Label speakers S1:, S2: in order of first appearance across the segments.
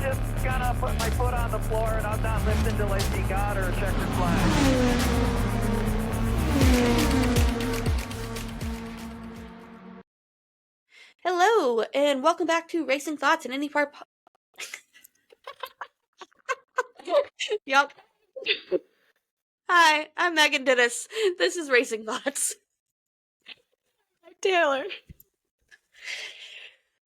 S1: just gonna put my foot on the floor and I'm not lifting till I see God or a checkered flag.
S2: Hello, and welcome back to Racing Thoughts and IndyCar. Yup. Hi, I'm Megan Dennis. This is Racing Thoughts.
S3: I'm Taylor.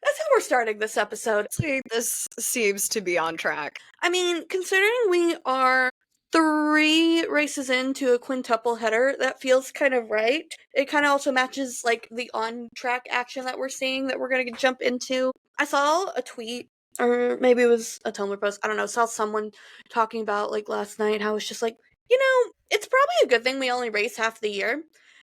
S2: That's how we're starting this episode.
S3: See, this seems to be on track.
S2: I mean, considering we are 3 races into a quintuple header, that feels kind of right. It kind of also matches, like, the on-track action that we're seeing that we're going to jump into. I saw a tweet, or maybe it was a Tumblr post, I don't know, saw someone talking about, like, last night, how it's just like, you know, it's probably a good thing we only race half the year,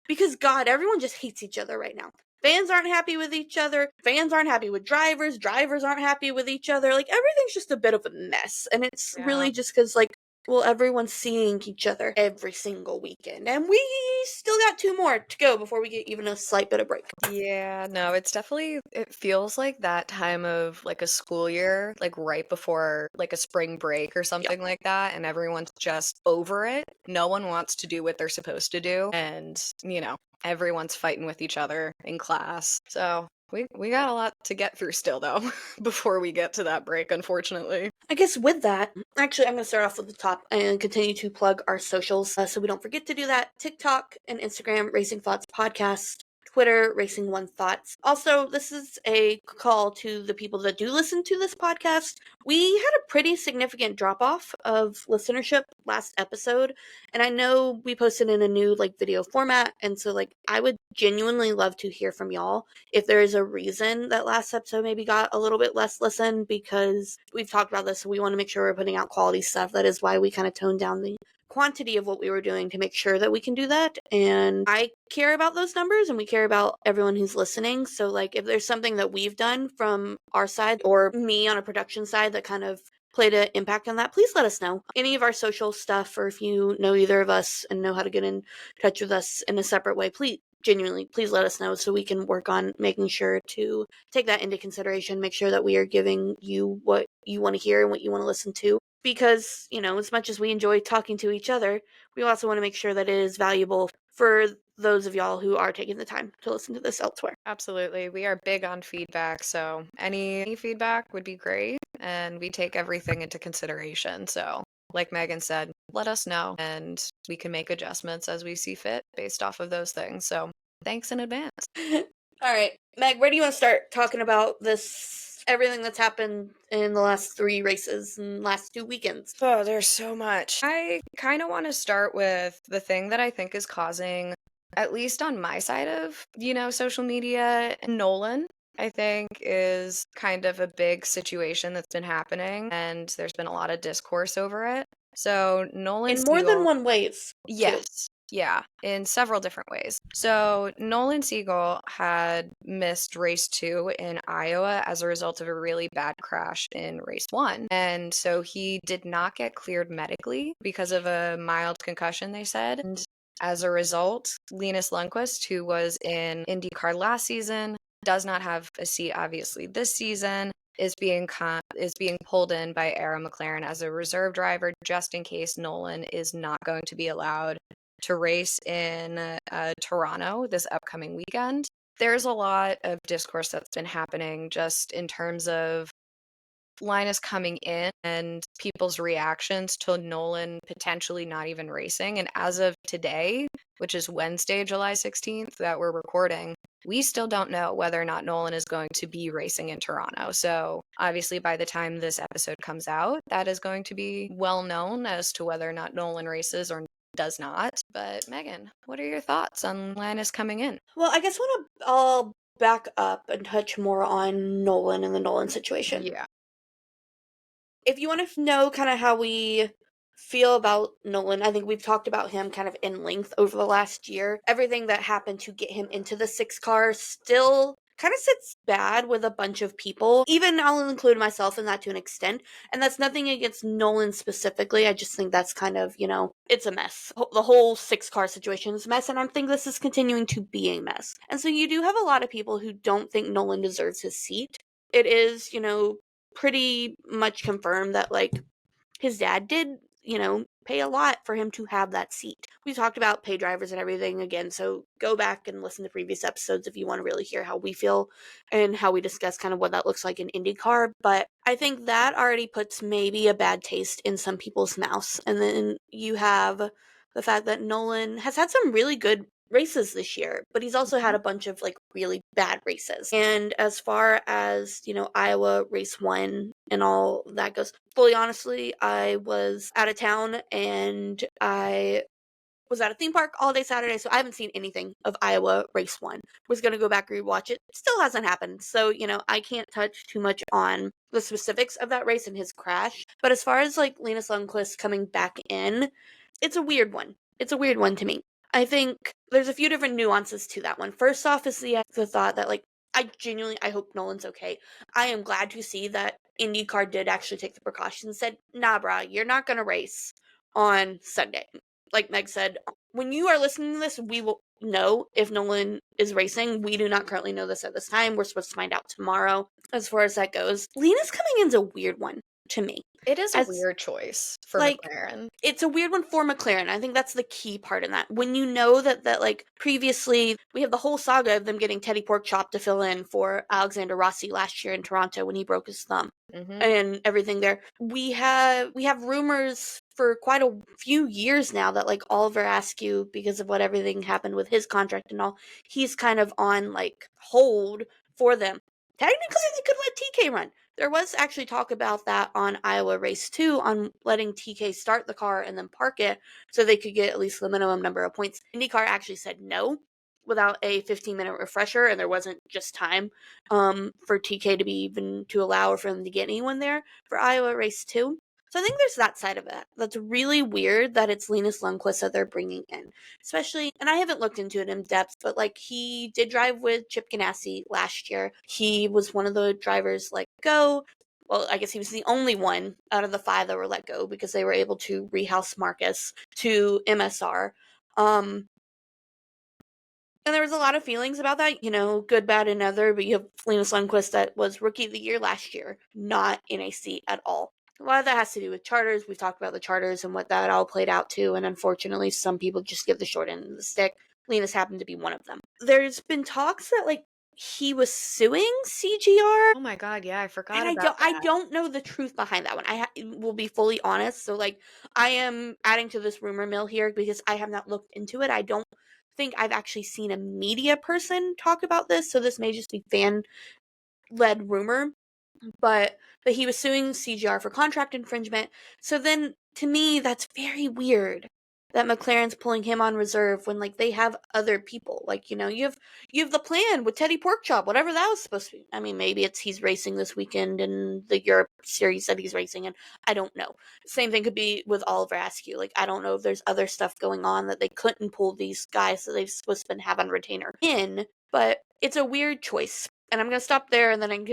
S2: because, God, everyone just hates each other right now. Fans aren't happy with each other, fans aren't happy with drivers aren't happy with each other, like, everything's just a bit of a mess, and it's really just because, like, well, everyone's seeing each other every single weekend, and we still got 2 more to go before we get even a slight bit of break.
S3: Yeah, no, it's definitely, it feels like that time of like a school year, like right before like a spring break or something like that, and everyone's just over it. No one wants to do what they're supposed to do, and, you know, everyone's fighting with each other in class. So we got a lot to get through still, though, before we get to that break, unfortunately.
S2: I guess with that, actually, I'm going to start off with the top and continue to plug our socials so we don't forget to do that. TikTok and Instagram, Racing Thoughts Podcast. Twitter, Racing One Thoughts. Also, this is a call to the people that do listen to this podcast. We had a pretty significant drop-off of listenership last episode, and I know we posted in a new, like, video format, and so, like, I would genuinely love to hear from y'all if there is a reason that last episode maybe got a little bit less listen, because we've talked about this, so we want to make sure we're putting out quality stuff. That is why we kind of toned down the quantity of what we were doing to make sure that we can do that. And I care about those numbers, and we care about everyone who's listening. So, like, if there's something that we've done from our side or me on a production side that kind of played an impact on that, please let us know. Any of our social stuff, or if you know either of us and know how to get in touch with us in a separate way, please let us know so we can work on making sure to take that into consideration, make sure that we are giving you what you want to hear and what you want to listen to. Because, you know, as much as we enjoy talking to each other, we also want to make sure that it is valuable for those of y'all who are taking the time to listen to this elsewhere.
S3: Absolutely. We are big on feedback, so any feedback would be great, and we take everything into consideration. So, like Megan said, let us know, and we can make adjustments as we see fit based off of those things. So, thanks in advance.
S2: All right, Meg, where do you want to start talking about this, everything that's happened in the last 3 races and last 2 weekends?
S3: Oh, there's so much. I kind of want to start with the thing that I think is causing, at least on my side of, you know, social media, Nolan, I think, is kind of a big situation that's been happening, and there's been a lot of discourse over it. So Nolan
S2: In more than
S3: Siegel,
S2: one ways. too.
S3: yes, yeah, in several different ways. So Nolan Siegel had missed race 2 in Iowa as a result of a really bad crash in race 1. And so he did not get cleared medically because of a mild concussion, they said. And as a result, Linus Lundquist, who was in IndyCar last season, does not have a seat, obviously, this season, is being pulled in by Ara McLaren as a reserve driver just in case Nolan is not going to be allowed to race in Toronto this upcoming weekend. There's a lot of discourse that's been happening just in terms of Linus coming in and people's reactions to Nolan potentially not even racing. And as of today, which is Wednesday, July 16th, that we're recording, we still don't know whether or not Nolan is going to be racing in Toronto. So obviously by the time this episode comes out, that is going to be well known as to whether or not Nolan races or does not. But Megan, what are your thoughts on Linus coming in?
S2: Well, I guess I'll back up and touch more on Nolan and the Nolan situation.
S3: Yeah.
S2: If you want to know kind of how we feel about Nolan, I think we've talked about him kind of in length over the last year. Everything that happened to get him into the 6 car still kind of sits bad with a bunch of people. Even I'll include myself in that to an extent. And that's nothing against Nolan specifically. I just think that's kind of, you know, it's a mess. The whole 6 car situation is a mess, and I think this is continuing to be a mess. And so you do have a lot of people who don't think Nolan deserves his seat. It is, you know, pretty much confirmed that, like, his dad did, pay a lot for him to have that seat. We talked about pay drivers and everything again, so go back and listen to previous episodes if you want to really hear how we feel and how we discuss kind of what that looks like in IndyCar. But I think that already puts maybe a bad taste in some people's mouths. And then you have the fact that Nolan has had some really good races this year, but he's also had a bunch of like really bad races. And as far as, Iowa race 1 and all that goes, fully honestly, I was out of town and I was at a theme park all day Saturday, so I haven't seen anything of Iowa race 1. Was going to go back and rewatch it. Still hasn't happened. So, I can't touch too much on the specifics of that race and his crash. But as far as like Linus Lundquist coming back in, it's a weird one. It's a weird one to me. I think there's a few different nuances to that one. First off is the thought that, like, I hope Nolan's okay. I am glad to see that IndyCar did actually take the precautions and said, nah, brah, you're not going to race on Sunday. Like Meg said, when you are listening to this, we will know if Nolan is racing. We do not currently know this at this time. We're supposed to find out tomorrow as far as that goes. Linus coming in is a weird one to me.
S3: It is a weird choice for McLaren.
S2: It's a weird one for McLaren. I think that's the key part in that. When you know that like previously we have the whole saga of them getting Teddy Porkchop to fill in for Alexander Rossi last year in Toronto when he broke his thumb and everything there. We have rumors for quite a few years now that like Oliver Askew, because of what everything happened with his contract and all, he's kind of on like hold for them. Technically, they could let TK run. There was actually talk about that on Iowa Race 2 on letting TK start the car and then park it so they could get at least the minimum number of points. IndyCar actually said no without a 15-minute refresher, and there wasn't just time for TK to be even to allow or for them to get anyone there for Iowa Race 2. So I think there's that side of it. That's really weird that it's Linus Lundquist that they're bringing in. Especially, and I haven't looked into it in depth, but like he did drive with Chip Ganassi last year. He was one of the drivers let go. Well, I guess he was the only one out of the 5 that were let go because they were able to rehouse Marcus to MSR. And there was a lot of feelings about that, good, bad, and other, but you have Linus Lundquist that was Rookie of the Year last year, not in a seat at all. A lot of that has to do with charters. We've talked about the charters and what that all played out to, and unfortunately, some people just give the short end of the stick. Linus happened to be one of them. There's been talks that, like, he was suing CGR.
S3: Oh my god, yeah, I forgot
S2: And
S3: about that.
S2: I don't know the truth behind that one. I will be fully honest. So, like, I am adding to this rumor mill here because I have not looked into it. I don't think I've actually seen a media person talk about this, so this may just be fan-led rumor. But he was suing CGR for contract infringement. So then, to me, that's very weird that McLaren's pulling him on reserve when, like, they have other people. Like, you have the plan with Teddy Porkchop, whatever that was supposed to be. I mean, maybe it's he's racing this weekend in the Europe series that he's racing in. I don't know. Same thing could be with Oliver Askew. Like, I don't know if there's other stuff going on that they couldn't pull these guys that they've supposed to have on retainer in. But it's a weird choice. And I'm going to stop there, and then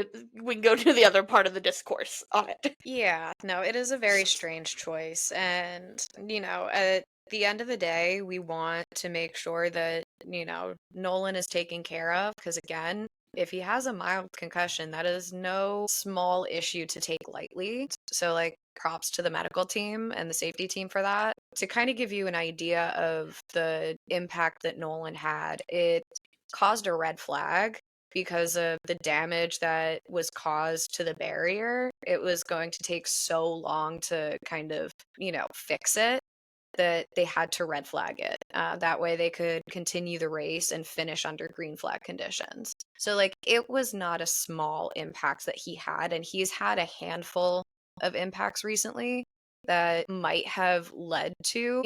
S2: we can go to the other part of the discourse on it.
S3: Yeah, no, it is a very strange choice. And, at the end of the day, we want to make sure that, Nolan is taken care of. Because, again, if he has a mild concussion, that is no small issue to take lightly. So, like, props to the medical team and the safety team for that. To kind of give you an idea of the impact that Nolan had, it caused a red flag. Because of the damage that was caused to the barrier, it was going to take so long to kind of, fix it that they had to red flag it. That way they could continue the race and finish under green flag conditions. So, like, it was not a small impact that he had, and he's had a handful of impacts recently that might have led to,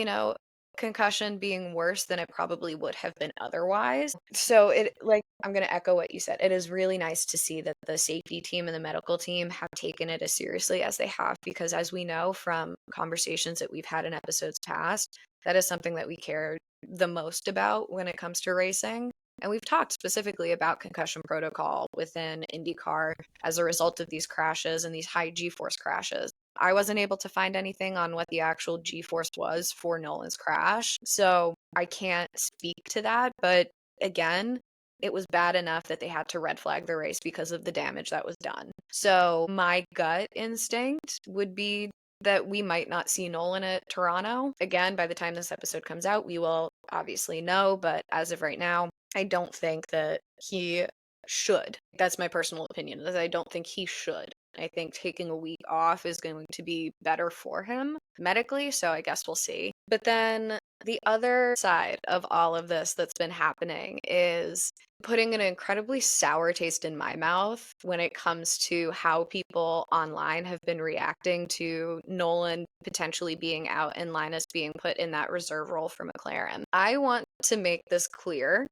S3: concussion being worse than it probably would have been otherwise. So I'm going to echo what you said. It is really nice to see that the safety team and the medical team have taken it as seriously as they have, because as we know from conversations that we've had in episodes past, that is something that we care the most about when it comes to racing. And we've talked specifically about concussion protocol within IndyCar as a result of these crashes and these high G-force crashes. I wasn't able to find anything on what the actual G-force was for Nolan's crash, so I can't speak to that. But again, it was bad enough that they had to red flag the race because of the damage that was done. So my gut instinct would be that we might not see Nolan at Toronto. Again, by the time this episode comes out, we will obviously know, but as of right now, I don't think that he should. That's my personal opinion, is I don't think he should. I think taking a week off is going to be better for him medically, so I guess we'll see. But then the other side of all of this that's been happening is putting an incredibly sour taste in my mouth when it comes to how people online have been reacting to Nolan potentially being out and Linus being put in that reserve role for McLaren. I want to make this clear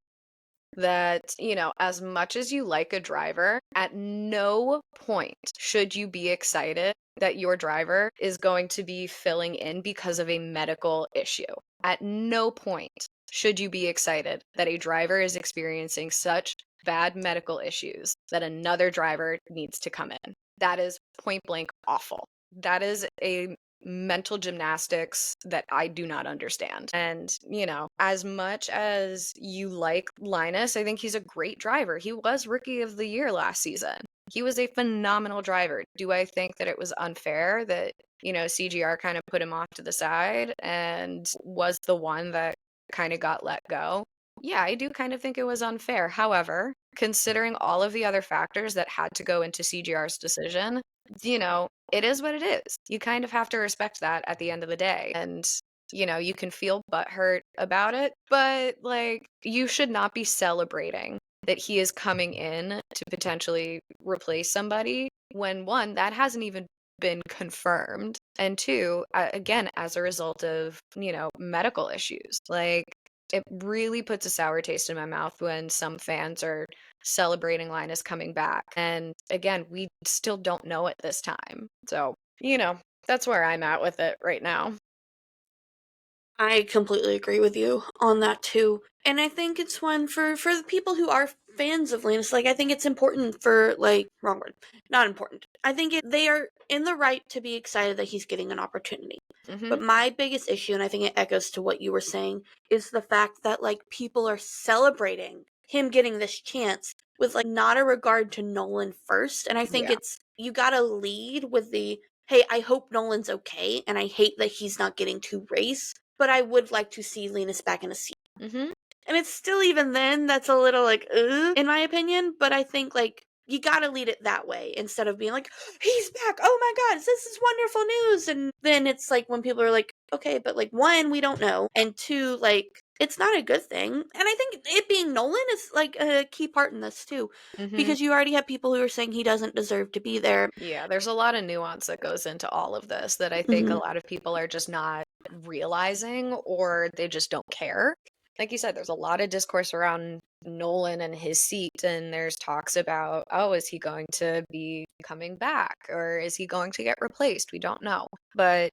S3: that, as much as you like a driver, at no point should you be excited that your driver is going to be filling in because of a medical issue. At no point should you be excited that a driver is experiencing such bad medical issues that another driver needs to come in. That is point blank awful. That is a mental gymnastics that I do not understand. And, as much as you like Linus, I think he's a great driver. He was Rookie of the Year last season. He was a phenomenal driver. Do I think that it was unfair that, CGR kind of put him off to the side and was the one that kind of got let go? Yeah, I do kind of think it was unfair. However, considering all of the other factors that had to go into CGR's decision, it is what it is. You kind of have to respect that at the end of the day. And, you can feel butthurt about it, but you should not be celebrating that he is coming in to potentially replace somebody when one, that hasn't even been confirmed. And two, again, as a result of, medical issues. It really puts a sour taste in my mouth when some fans are celebrating Linus coming back. And again, we still don't know at this time. So, that's where I'm at with it right now.
S2: I completely agree with you on that too. And I think it's one for the people who are fans of Linus. I think it's important for, wrong word, not important. I think they are in the right to be excited that he's getting an opportunity.
S3: Mm-hmm.
S2: But my biggest issue, and I think it echoes to what you were saying, is the fact that, people are celebrating him getting this chance with, not a regard to Nolan first. And I think you gotta lead with the, hey, I hope Nolan's okay, and I hate that he's not getting to race, but I would like to see Linus back in a seat.
S3: Mm-hmm.
S2: And it's still, even then, that's a little, in my opinion, but I think, you gotta lead it that way, instead of being he's back, oh my god, this is wonderful news, and then it's when people are okay, but one, we don't know, and two, it's not a good thing. And I think it being Nolan is a key part in this too, because you already have people who are saying he doesn't deserve to be there.
S3: Yeah, there's a lot of nuance that goes into all of this that I think a lot of people are just not realizing, or they just don't care. Like you said, there's a lot of discourse around Nolan and his seat, and there's talks about, is he going to be coming back, or is he going to get replaced? We don't know. But,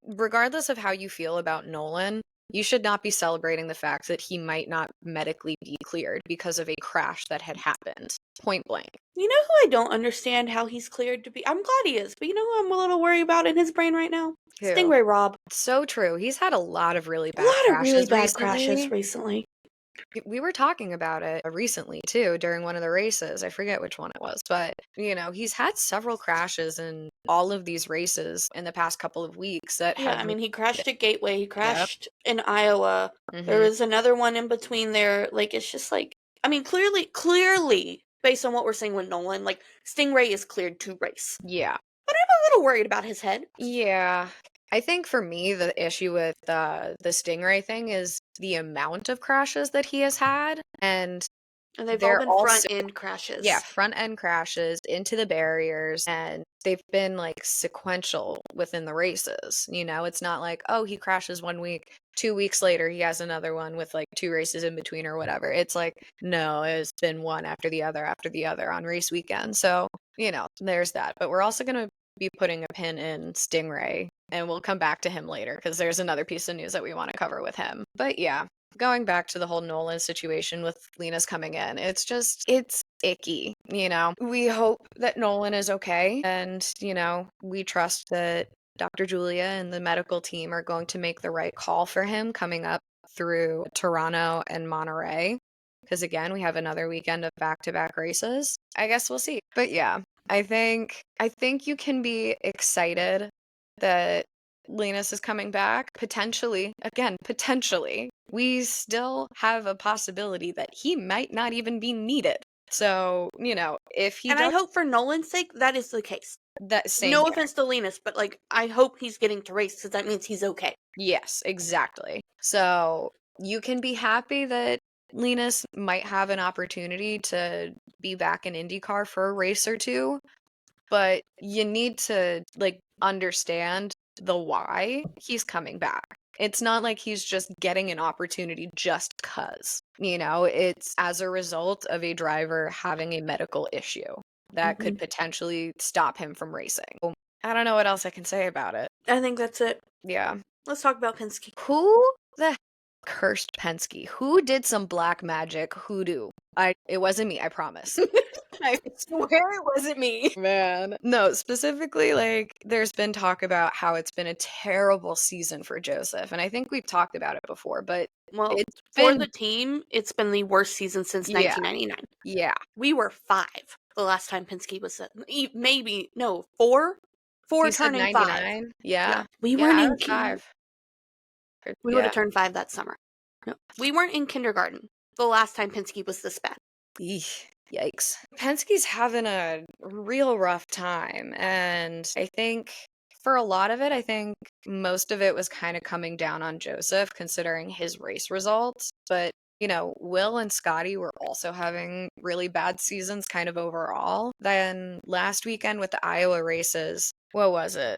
S3: regardless of how you feel about Nolan, you should not be celebrating the fact that he might not medically be cleared because of a crash that had happened. Point blank.
S2: You know who I don't understand how he's cleared to be? I'm glad he is, but you know who I'm a little worried about in his brain right now?
S3: Who?
S2: Stingray Rob.
S3: So true. He's had a lot of really bad
S2: crashes recently.
S3: We were talking about it recently too during one of the races. I forget which one it was, but he's had several crashes in all of these races in the past couple of weeks that have.
S2: He crashed at Gateway. He crashed in Iowa. There was another one in between there. It's just clearly, based on what we're seeing with Nolan, Stingray is cleared to race.
S3: Yeah.
S2: But I'm a little worried about his head.
S3: Yeah. I think for me, the issue with the Stingray thing is the amount of crashes that he has had. And
S2: they've all been front-end crashes.
S3: Yeah, front-end crashes into the barriers. And they've been sequential within the races. It's not he crashes 1 week, 2 weeks later, he has another one with 2 races in between or whatever. It's no, it's been one after the other on race weekend. So, there's that. But we're also going to be putting a pin in Stingray, and we'll come back to him later because there's another piece of news that we want to cover with him. But yeah, going back to the whole Nolan situation with Linus coming in, it's icky. We hope that Nolan is okay, and we trust that Dr. Julia and the medical team are going to make the right call for him coming up through Toronto and Monterey. because again, we have another weekend of back-to-back races. I guess we'll see. But yeah, I think you can be excited that Linus is coming back. Potentially, again, potentially. We still have a possibility that he might not even be needed. So, if he
S2: And
S3: does,
S2: I hope for Nolan's sake that is the case.
S3: that same
S2: No
S3: here.
S2: offense to Linus, but like I hope he's getting to race because that means he's okay.
S3: Yes, exactly. So you can be happy that Linus might have an opportunity to be back in IndyCar for a race or two, but you need to understand the why he's coming back. It's not like he's just getting an opportunity just cuz. It's as a result of a driver having a medical issue that could potentially stop him from racing. I don't know what else I can say about it.
S2: I think that's it.
S3: Yeah.
S2: Let's talk about Penske.
S3: Who the cursed Penske? Who did some black magic hoodoo? It wasn't me, I promise. I swear it wasn't me. Man. No, specifically, there's been talk about how it's been a terrible season for Joseph, and I think we've talked about it before, but
S2: Well,
S3: it's
S2: for
S3: been,
S2: the team, it's been the worst season since
S3: Yeah.
S2: 1999.
S3: yeah.
S2: We were 5 the last time Penske was maybe no 4. 4
S3: You said
S2: turning 5.
S3: 99? Yeah.
S2: We
S3: Yeah,
S2: weren't
S3: I
S2: in
S3: was 5.
S2: We would
S3: Yeah.
S2: have turned 5 that summer. No, we weren't in kindergarten the last time Penske was this bad.
S3: Eesh, yikes. Penske's having a real rough time, and I think for a lot of it, I think most of it was kind of coming down on Joseph, considering his race results. But, Will and Scotty were also having really bad seasons kind of overall. Then last weekend with the Iowa races, what was it?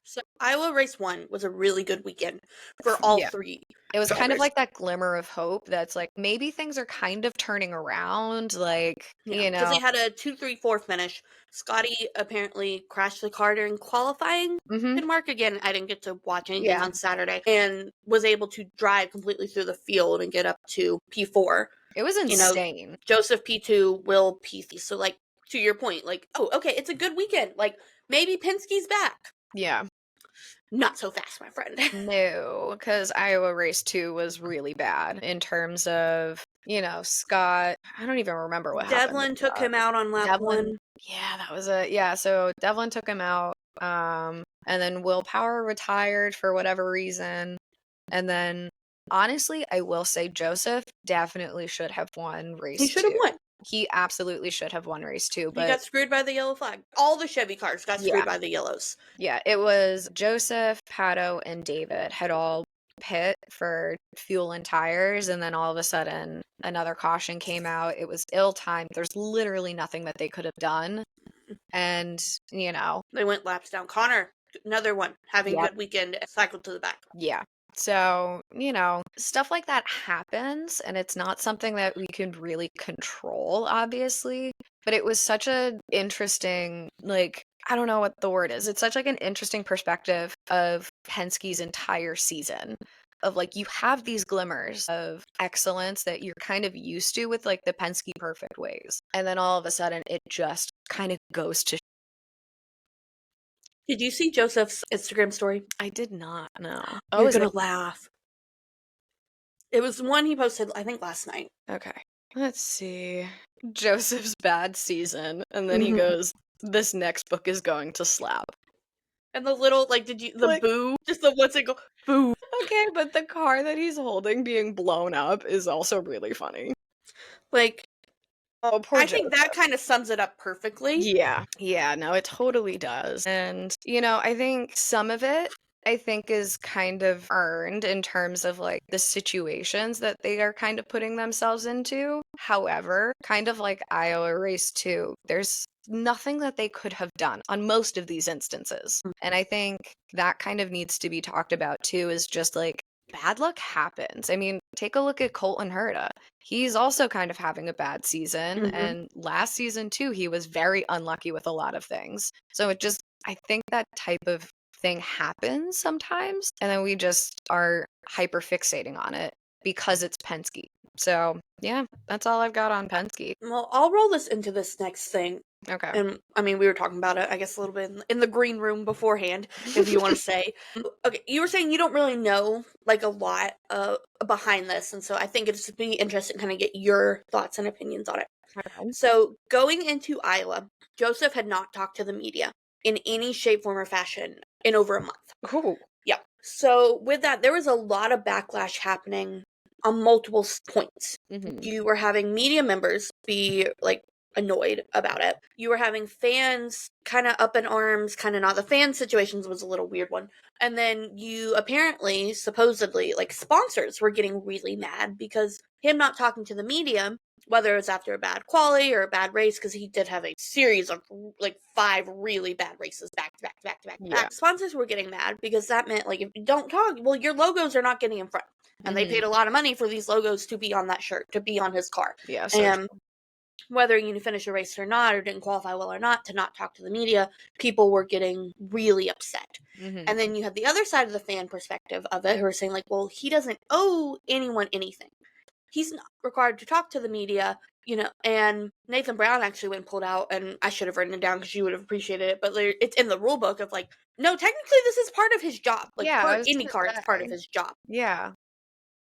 S2: So Iowa race 1 was a really good weekend for all
S3: Yeah.
S2: 3.
S3: It was kind of
S2: drivers.
S3: like that glimmer of hope that's like maybe things are kind of turning around,
S2: Because they had a 2-3-4 finish. Scotty apparently crashed the car during qualifying.
S3: Mhm.
S2: And Mark, again, I didn't get to watch anything
S3: Yeah.
S2: on Saturday, and was able to drive completely through the field and get up to P4.
S3: It was insane.
S2: Joseph P2, Will P3. So, to your point, oh, okay, it's a good weekend. Maybe Penske's back.
S3: Yeah.
S2: Not so fast, my friend.
S3: No, because Iowa race 2 was really bad in terms of, Scott. I don't even remember what happened.
S2: Devlin took him out on lap 1.
S3: Yeah, that was so Devlin took him out. And then Will Power retired for whatever reason. And then, honestly, I will say Joseph definitely should have won race 2.
S2: He should have won.
S3: He absolutely should have won race 2,
S2: He
S3: but
S2: got screwed by the yellow flag. All the Chevy cars got screwed
S3: Yeah.
S2: by the yellows.
S3: yeah, it was Joseph, Pato, and David had all pit for fuel and tires, and then all of a sudden another caution came out. It was ill-timed. There's literally nothing that they could have done. And,
S2: They went laps down. Conor, another one, having a
S3: Yep.
S2: good weekend, cycled to the back.
S3: yeah. So, stuff like that happens, and it's not something that we can really control, obviously. But it was such a interesting, I don't know what the word is. It's such an interesting perspective of Penske's entire season. Of you have these glimmers of excellence that you're kind of used to with the Penske perfect ways. And then all of a sudden it just kind of goes to
S2: Did you see Joseph's Instagram story?
S3: I did not know.
S2: You're
S3: is
S2: gonna
S3: it?
S2: laugh. It was one he posted, I think, last night.
S3: Okay. Let's see. Joseph's bad season. And then he
S2: Mhm.
S3: goes, this next book is going to slap.
S2: And the little, boo, just the what's it go, boo.
S3: Okay, but the car that he's holding being blown up is also really funny. Oh, poor
S2: I think that kind of sums it up perfectly.
S3: Yeah, no, it totally does. And, I think some of it, is kind of earned in terms of the situations that they are kind of putting themselves into. However, kind of like Iowa race 2, there's nothing that they could have done on most of these instances. And I think that kind of needs to be talked about too, is just bad luck happens. I mean, take a look at Colton Herta. He's also kind of having a bad season.
S2: Mhm.
S3: And last season, too, he was very unlucky with a lot of things. So I think that type of thing happens sometimes. And then we just are hyper fixating on it because it's Penske. So, yeah, that's all I've got on Penske.
S2: Well, I'll roll this into this next thing.
S3: Okay.
S2: And I mean, we were talking about it, I guess, a little bit in the green room beforehand, if you want to say. Okay, you were saying you don't really know like a lot behind this, and so I think it'd be interesting to kind of get your thoughts and opinions on it.
S3: Okay.
S2: So going into Iowa, Joseph had not talked to the media in any shape, form, or fashion in over a month.
S3: Ooh.
S2: Yeah. So with that, there was a lot of backlash happening on multiple points.
S3: Mhm.
S2: You were having media members be like annoyed about it. You were having fans kind of up in arms, kind of not. The fan situations was a little weird one. And then you apparently, supposedly, like sponsors were getting really mad because him not talking to the media, whether it's after a bad quali or a bad race, because he did have a series of like 5 really bad races back to back to back to back to
S3: Yeah.
S2: back. Sponsors were getting mad because that meant like if you don't talk, well, your logos are not getting in front. And they
S3: Mhm.
S2: paid a lot of money for these logos to be on that shirt, to be on his car.
S3: Yeah, so
S2: And whether you finish a race or not, or didn't qualify well or not, to not talk to the media, people were getting really upset.
S3: Mhm.
S2: And then you had the other side of the fan perspective of it, who are saying like, well, he doesn't owe anyone anything. He's not required to talk to the media, and Nathan Brown actually went and pulled out, and I should have written it down because you would have appreciated it, but it's in the rule book of like, no, technically this is part of his job. Like,
S3: Yeah, I
S2: per
S3: was gonna
S2: IndyCar, it's part of
S3: say.
S2: his job.
S3: Yeah.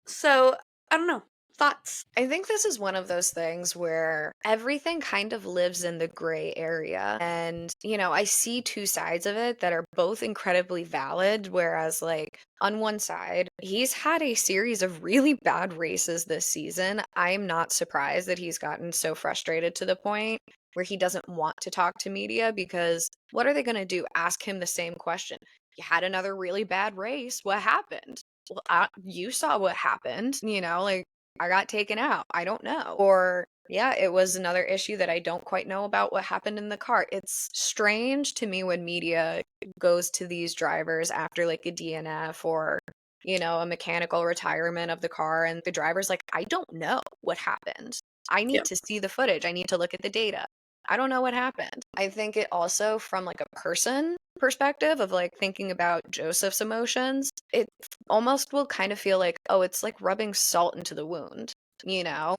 S2: So, I don't know. Thoughts?
S3: I think this is one of those things where everything kind of lives in the gray area. And, I see two sides of it that are both incredibly valid. Whereas, like, on one side, he's had a series of really bad races this season. I'm not surprised that he's gotten so frustrated to the point where he doesn't want to talk to media because what are they going to do? Ask him the same question. You had another really bad race. What happened? Well, you saw what happened, like, I got taken out. I don't know. Or, yeah, it was another issue that I don't quite know about what happened in the car. It's strange to me when media goes to these drivers after like a DNF or, a mechanical retirement of the car, and the driver's like, I don't know what happened. I need
S2: Yeah.
S3: to see the footage. I need to look at the data. I don't know what happened. I think it also, from like a person perspective of like thinking about Joseph's emotions, it almost will kind of feel like, oh, it's like rubbing salt into the wound,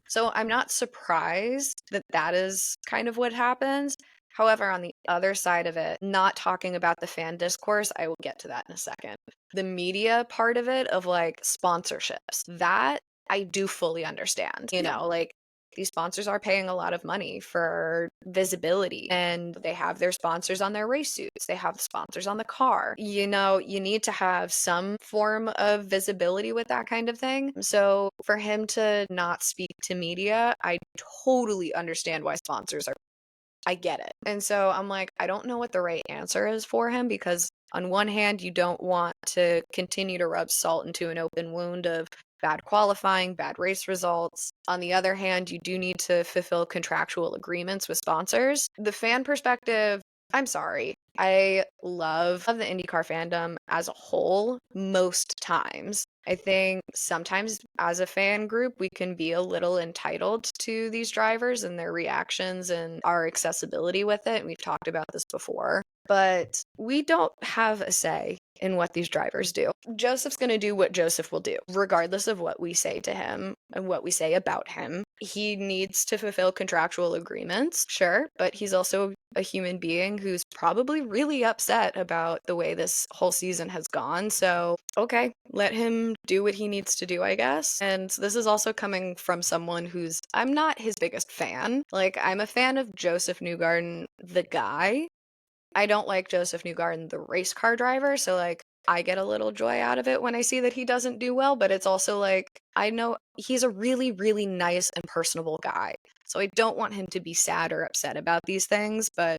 S3: So I'm not surprised that that is kind of what happens. However, on the other side of it, not talking about the fan discourse, I will get to that in a second. The media part of it, of like sponsorships, that I do fully understand, like these sponsors are paying a lot of money for visibility, and they have their sponsors on their race suits. They have sponsors on the car. You need to have some form of visibility with that kind of thing. So for him to not speak to media, I totally understand why sponsors are. I get it. And so I'm like, I don't know what the right answer is for him because on one hand, you don't want to continue to rub salt into an open wound of bad qualifying, bad race results. On the other hand, you do need to fulfill contractual agreements with sponsors. The fan perspective, I'm sorry. I love the IndyCar fandom as a whole most times. I think sometimes as a fan group, we can be a little entitled to these drivers and their reactions and our accessibility with it. We've talked about this before, but we don't have a say in what these drivers do. Joseph's going to do what Joseph will do, regardless of what we say to him and what we say about him. He needs to fulfill contractual agreements, sure, but he's also a human being who's probably really upset about the way this whole season has gone. So, okay, let him do what he needs to do, I guess. And this is also coming from someone I'm not his biggest fan. Like, I'm a fan of Joseph Newgarden, the guy. I don't like Joseph Newgarden, the race car driver. So, like, I get a little joy out of it when I see that he doesn't do well, but it's also like, I know he's a really, really nice and personable guy. So I don't want him to be sad or upset about these things. But,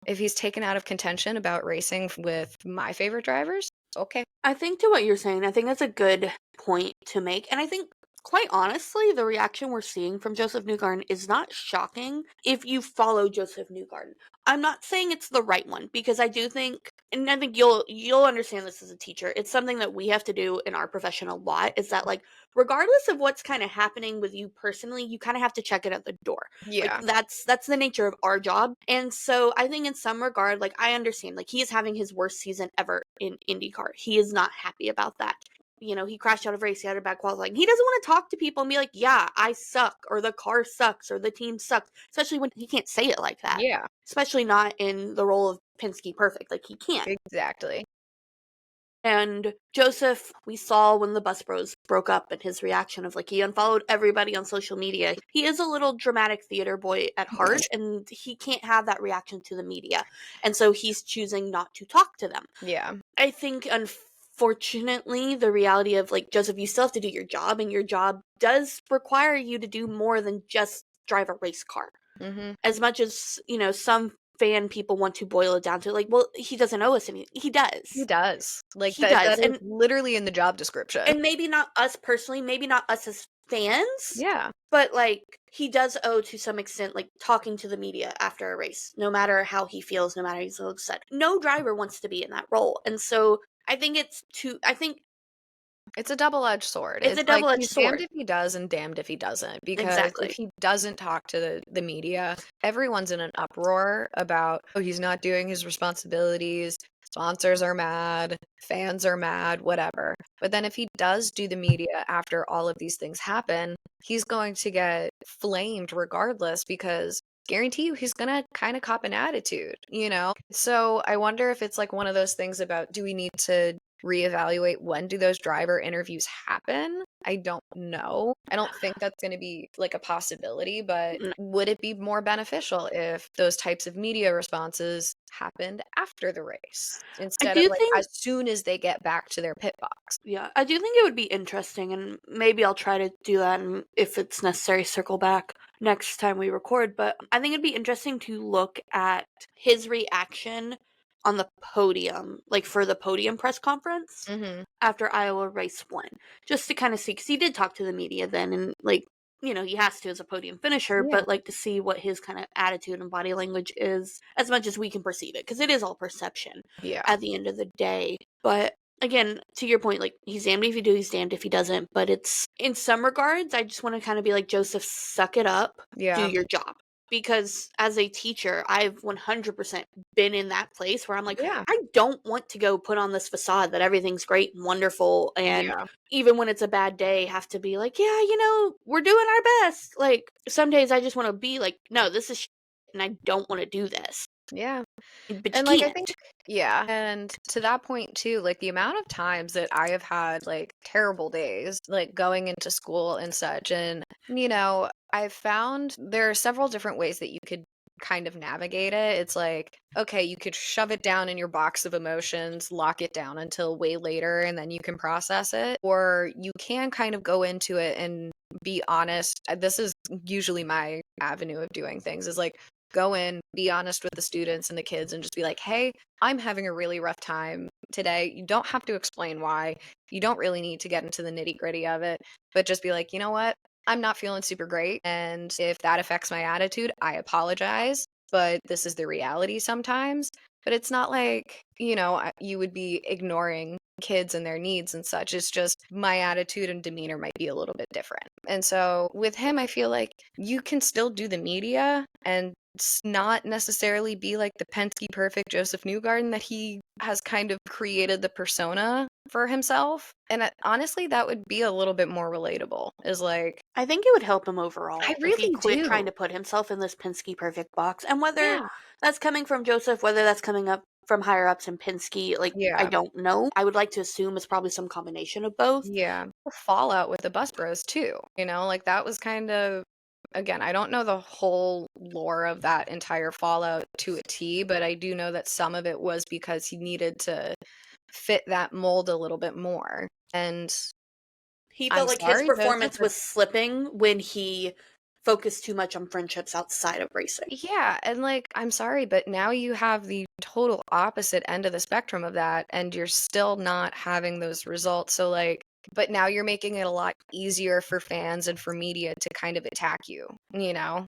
S3: if he's taken out of contention about racing with my favorite drivers, okay.
S2: I think to what you're saying, I think that's a good point to make. And I think, quite honestly, the reaction we're seeing from Joseph Newgarden is not shocking if you follow Joseph Newgarden. I'm not saying it's the right one because I do think, and I think you'll understand this as a teacher. It's something that we have to do in our profession a lot. Is that like, regardless of what's kind of happening with you personally, you kind of have to check it at the door.
S3: Yeah.
S2: Like that's the nature of our job. And so I think in some regard, like I understand, like he is having his worst season ever in IndyCar. He is not happy about that. he crashed out of race, he had a bad qualifying. He doesn't want to talk to people and be like, yeah, I suck, or the car sucks, or the team sucks, especially when he can't say it like that.
S3: Yeah.
S2: Especially not in the role of Penske Perfect. Like, he can't.
S3: Exactly.
S2: And Joseph, we saw when the Bus Bros broke up and his reaction of, like, he unfollowed everybody on social media. He is a little dramatic theater boy at heart, and he can't have that reaction to the media. And so he's choosing not to talk to them.
S3: Yeah.
S2: I think, unfortunately, the reality of, like, Joseph, you still have to do your job, and your job does require you to do more than just drive a race car.
S3: Mm-hmm.
S2: As much as, some fan people want to boil it down to, like, well, he doesn't owe us anything. He does.
S3: He does. Like,
S2: He does.
S3: that is literally in the job description.
S2: And maybe not us personally, maybe not us as fans.
S3: Yeah.
S2: But, like, he does owe, to some extent, like, talking to the media after a race, no matter how he feels, no matter how he's upset. No driver wants to be in that role. And so I think it's
S3: a double-edged sword.
S2: It's a double-edged
S3: he's
S2: sword.
S3: Damned if he does and damned if he doesn't. Because
S2: Exactly.
S3: if he doesn't talk to the media, everyone's in an uproar about, he's not doing his responsibilities, sponsors are mad, fans are mad, whatever. But then if he does do the media after all of these things happen, he's going to get flamed regardless, because guarantee you he's gonna kind of cop an attitude, So I wonder if it's like one of those things about, do we need to reevaluate when do those driver interviews happen? I don't know. I don't think that's going to be like a possibility, but would it be more beneficial if those types of media responses happened after the race instead of like as soon as they get back to their pit box?
S2: Yeah, I do think it would be interesting, and maybe I'll try to do that, and if it's necessary, circle back next time we record, but I think it'd be interesting to look at his reaction on the podium, like for the podium press conference after Iowa race 1, just to kind of see, because he did talk to the media then, and like, he has to as a podium finisher, but like to see what his kind of attitude and body language is, as much as we can perceive it, because it is all perception at the end of the day. But again, to your point, like, he's damned if you do, he's damned if he doesn't, but it's, in some regards, I just want to kind of be like, Joseph, suck it up, do your job. Because as a teacher, I've 100% been in that place where I'm like, I don't want to go put on this facade that everything's great and wonderful, and even when it's a bad day, have to be like, we're doing our best. Like, some days I just want to be like, no, this is shit, and I don't want to do this.
S3: Yeah.
S2: But
S3: and
S2: you
S3: like,
S2: can't.
S3: I think, and to that point too, like the amount of times that I have had like terrible days, like going into school and such, and I've found there are several different ways that you could kind of navigate it. It's like, okay, you could shove it down in your box of emotions, lock it down until way later, and then you can process it, or you can kind of go into it and be honest. This is usually my avenue of doing things, is like, go in, be honest with the students and the kids, and just be like, hey, I'm having a really rough time today. You don't have to explain why. You don't really need to get into the nitty gritty of it, but just be like, you know what? I'm not feeling super great. And if that affects my attitude, I apologize, but this is the reality sometimes. But it's not like, you would be ignoring kids and their needs and such. It's just my attitude and demeanor might be a little bit different. And so with him, I feel like you can still do the media and not necessarily be like the Penske perfect Joseph Newgarden that he has kind of created the persona for himself. And honestly, that would be a little bit more relatable, is like,
S2: I think it would help him overall
S3: I
S2: if he
S3: really
S2: quit
S3: do.
S2: trying to put himself in this Penske perfect box. And whether that's coming from Joseph, whether that's coming up from higher ups in Penske, like, I don't know. I would like to assume it's probably some combination of both.
S3: Yeah. The fallout with the Bus Bros too, like that was kind of, again, I don't know the whole lore of that entire fallout to a T, but I do know that some of it was because he needed to fit that mold a little bit more. And
S2: he felt like his performance was slipping when he focused too much on friendships outside of racing.
S3: Yeah, and like, I'm sorry, but now you have the total opposite end of the spectrum of that, and you're still not having those results. So like, but now you're making it a lot easier for fans and for media to kind of attack you, Yeah,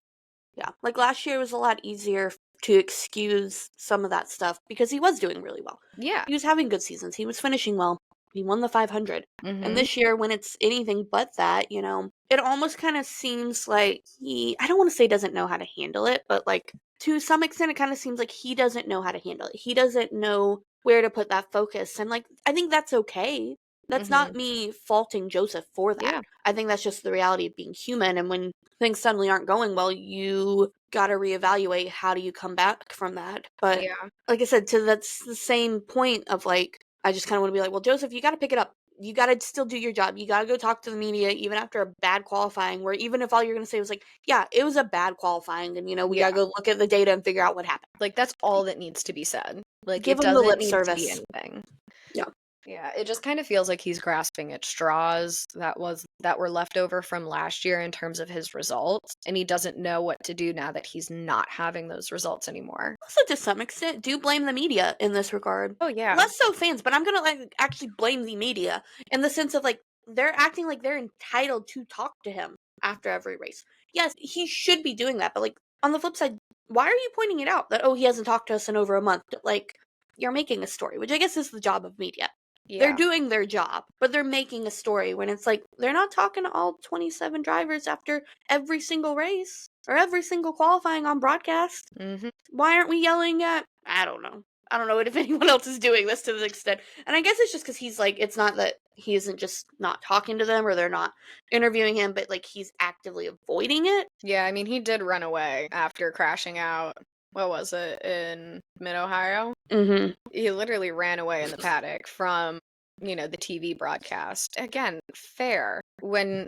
S2: like last year was a lot easier to excuse some of that stuff because he was doing really well.
S3: Yeah.
S2: He was having good seasons. He was finishing well. He won the 500. And this year, when it's anything but that, it almost kind of seems like I don't want to say doesn't know how to handle it, but like to some extent, it kind of seems like he doesn't know how to handle it. He doesn't know where to put that focus. And like, I think that's okay. That's not me faulting Joseph for that.
S3: Yeah.
S2: I think that's just the reality of being human. And when things suddenly aren't going well, you got to reevaluate how do you come back from that. But like I said, that's the same point of like, I just kind of want to be like, well, Joseph, you got to pick it up. You got to still do your job. You got to go talk to the media, even after a bad qualifying, where even if all you're going to say was like, yeah, it was a bad qualifying, and, we got to go look at the data and figure out what happened.
S3: Like, that's all that needs to be said. Like,
S2: Give
S3: it
S2: him the lip
S3: doesn't need to be
S2: service.
S3: anything.
S2: Yeah.
S3: Yeah, it just kind of feels like he's grasping at straws that were left over from last year in terms of his results, and he doesn't know what to do now that he's not having those results anymore.
S2: Also, to some extent, do blame the media in this regard.
S3: Oh, yeah.
S2: Less so fans, but I'm gonna like actually blame the media in the sense of like they're acting like they're entitled to talk to him after every race. Yes, he should be doing that, but like on the flip side, why are you pointing it out that he hasn't talked to us in over a month? Like, you're making a story, which I guess is the job of media. They're doing their job, but they're making a story when it's like they're not talking to all 27 drivers after every single race or every single qualifying on broadcast. Why aren't we yelling at? I don't know if anyone else is doing this to this extent. And I guess it's just because he's like, it's not that he isn't just not talking to them or they're not interviewing him, but like he's actively avoiding it.
S3: Yeah, I mean, he did run away after crashing out. What was it, in mid-Ohio?
S2: Mm-hmm.
S3: He literally ran away in the paddock from, the TV broadcast. Again, fair. When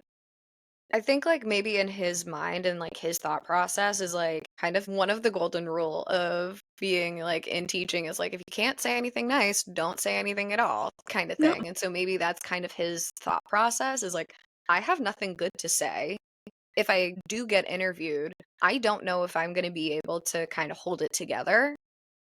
S3: I think, like, maybe in his mind and, like, his thought process is, like, kind of one of the golden rule of being, like, in teaching is, like, if you can't say anything nice, don't say anything at all, kind of thing. And so maybe that's kind of his thought process is, like, I have nothing good to say. If I do get interviewed, I don't know if I'm going to be able to kind of hold it together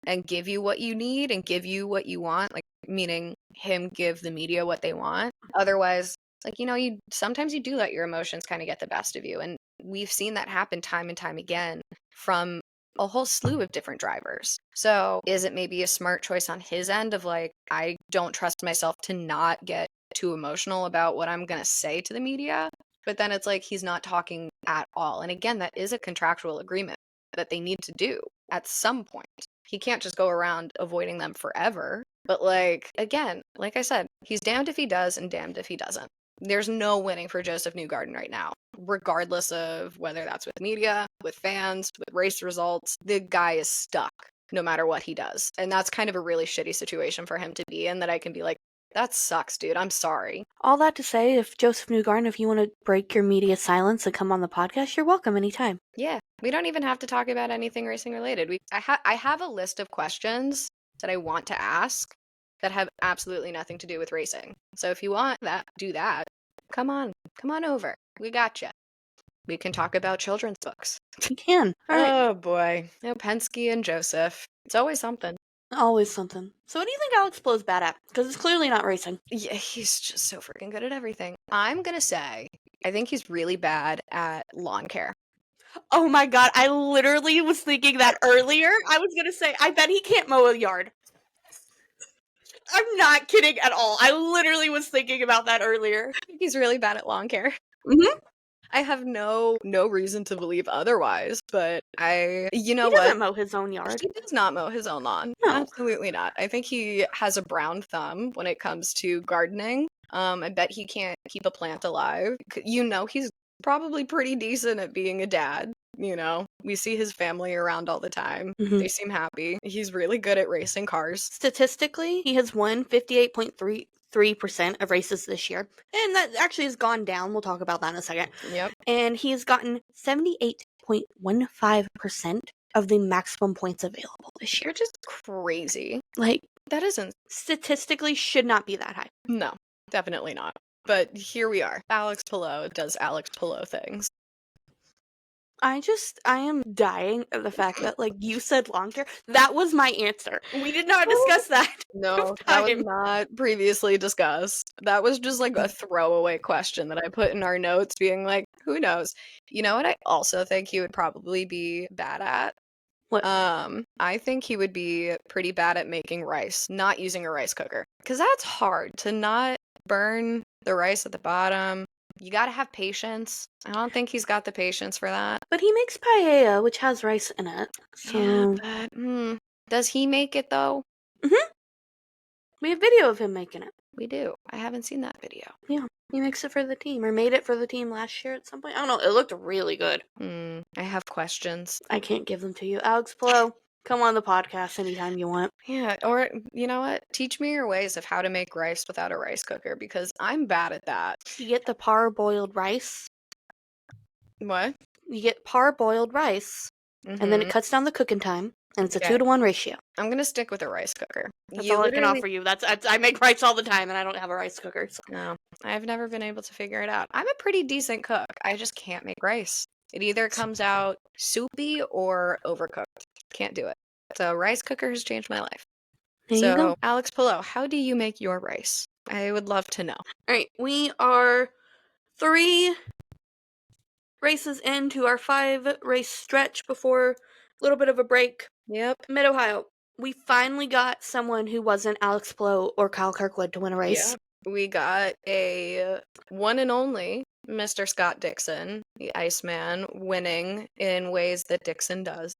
S3: and give you what you need and give you what you want, like, meaning him give the media what they want. Otherwise, like, you sometimes you do let your emotions kind of get the best of you. And we've seen that happen time and time again from a whole slew of different drivers. So is it maybe a smart choice on his end of like, I don't trust myself to not get too emotional about what I'm going to say to the media? But then it's like he's not talking at all. And again, that is a contractual agreement that they need to do at some point. He can't just go around avoiding them forever. But like, again, like I said, he's damned if he does and damned if he doesn't. There's no winning for Joseph Newgarden right now, regardless of whether that's with media, with fans, with race results. The guy is stuck no matter what he does. And that's kind of a really shitty situation for him to be in, that I can be like, that sucks, dude. I'm sorry.
S2: All that to say, if Joseph Newgarden, if you want to break your media silence and come on the podcast, you're welcome anytime.
S3: Yeah, we don't even have to talk about anything racing related. I have a list of questions that I want to ask that have absolutely nothing to do with racing. So if you want that, do that. Come on over. We got you. We can talk about children's books.
S2: You can. All right.
S3: Oh boy, Penske and Joseph. It's always something.
S2: Always something. So what do you think Alex Palou's bad at? Because it's clearly not racing.
S3: Yeah, he's just so freaking good at everything. I'm gonna say, I think he's really bad at lawn care.
S2: Oh my god, I literally was thinking that earlier. I was gonna say, I bet he can't mow a yard. I'm not kidding at all. I literally was thinking about that earlier.
S3: He's really bad at lawn care.
S2: Mm-hmm.
S3: I have no reason to believe otherwise, but
S2: He doesn't mow his own yard.
S3: He does not mow his own lawn.
S2: No.
S3: Absolutely not. I think he has a brown thumb when it comes to gardening. I bet he can't keep a plant alive. He's probably pretty decent at being a dad. We see his family around all the time.
S2: Mm-hmm.
S3: They seem happy. He's really good at racing cars.
S2: Statistically, he has won 58.33% of races this year. And that actually has gone down. We'll talk about that in a second.
S3: Yep.
S2: And he has gotten 78.15% of the maximum points available this year.
S3: Which is crazy.
S2: Like,
S3: that isn't.
S2: Statistically should not be that high.
S3: No, definitely not. But here we are. Alex Palou does Alex Palou things.
S2: I am dying at the fact that, like, you said lawn care. That was my answer. We did not discuss that.
S3: No, that was not previously discussed. That was just, like, a throwaway question that I put in our notes being like, who knows? You know what I also think he would probably be bad at?
S2: What?
S3: I think he would be pretty bad at making rice, not using a rice cooker. Because that's hard to not burn the rice at the bottom. You gotta have patience. I don't think he's got the patience for that.
S2: But he makes paella, which has rice in it. So...
S3: Yeah, but does he make it though?
S2: Mm-hmm. We have video of him making it.
S3: We do. I haven't seen that video.
S2: Yeah, he makes it for the team, or made it for the team last year at some point. I don't know. It looked really good.
S3: I have questions.
S2: I can't give them to you. Alex Pillow, come on the podcast anytime you want.
S3: Yeah, or you know what? Teach me your ways of how to make rice without a rice cooker, because I'm bad at that.
S2: You get the parboiled rice.
S3: What?
S2: You get parboiled rice, and then it cuts down the cooking time, and it's a 2-to-1 ratio.
S3: I'm gonna stick with a rice cooker.
S2: That's all I can offer you. I make rice all the time, and I don't have a rice cooker. So.
S3: No, I've never been able to figure it out. I'm a pretty decent cook. I just can't make rice. It either comes out soupy or overcooked. Can't do it. So rice cooker has changed my life.
S2: There you go.
S3: Alex Pillow, how do you make your rice? I would love to know.
S2: All right, we are 3 races into our 5-race stretch before a little bit of a break.
S3: Yep.
S2: Mid-Ohio, we finally got someone who wasn't Alex Pillow or Kyle Kirkwood to win a race.
S3: Yeah. We got a one and only Mr. Scott Dixon, the Iceman, winning in ways that Dixon does.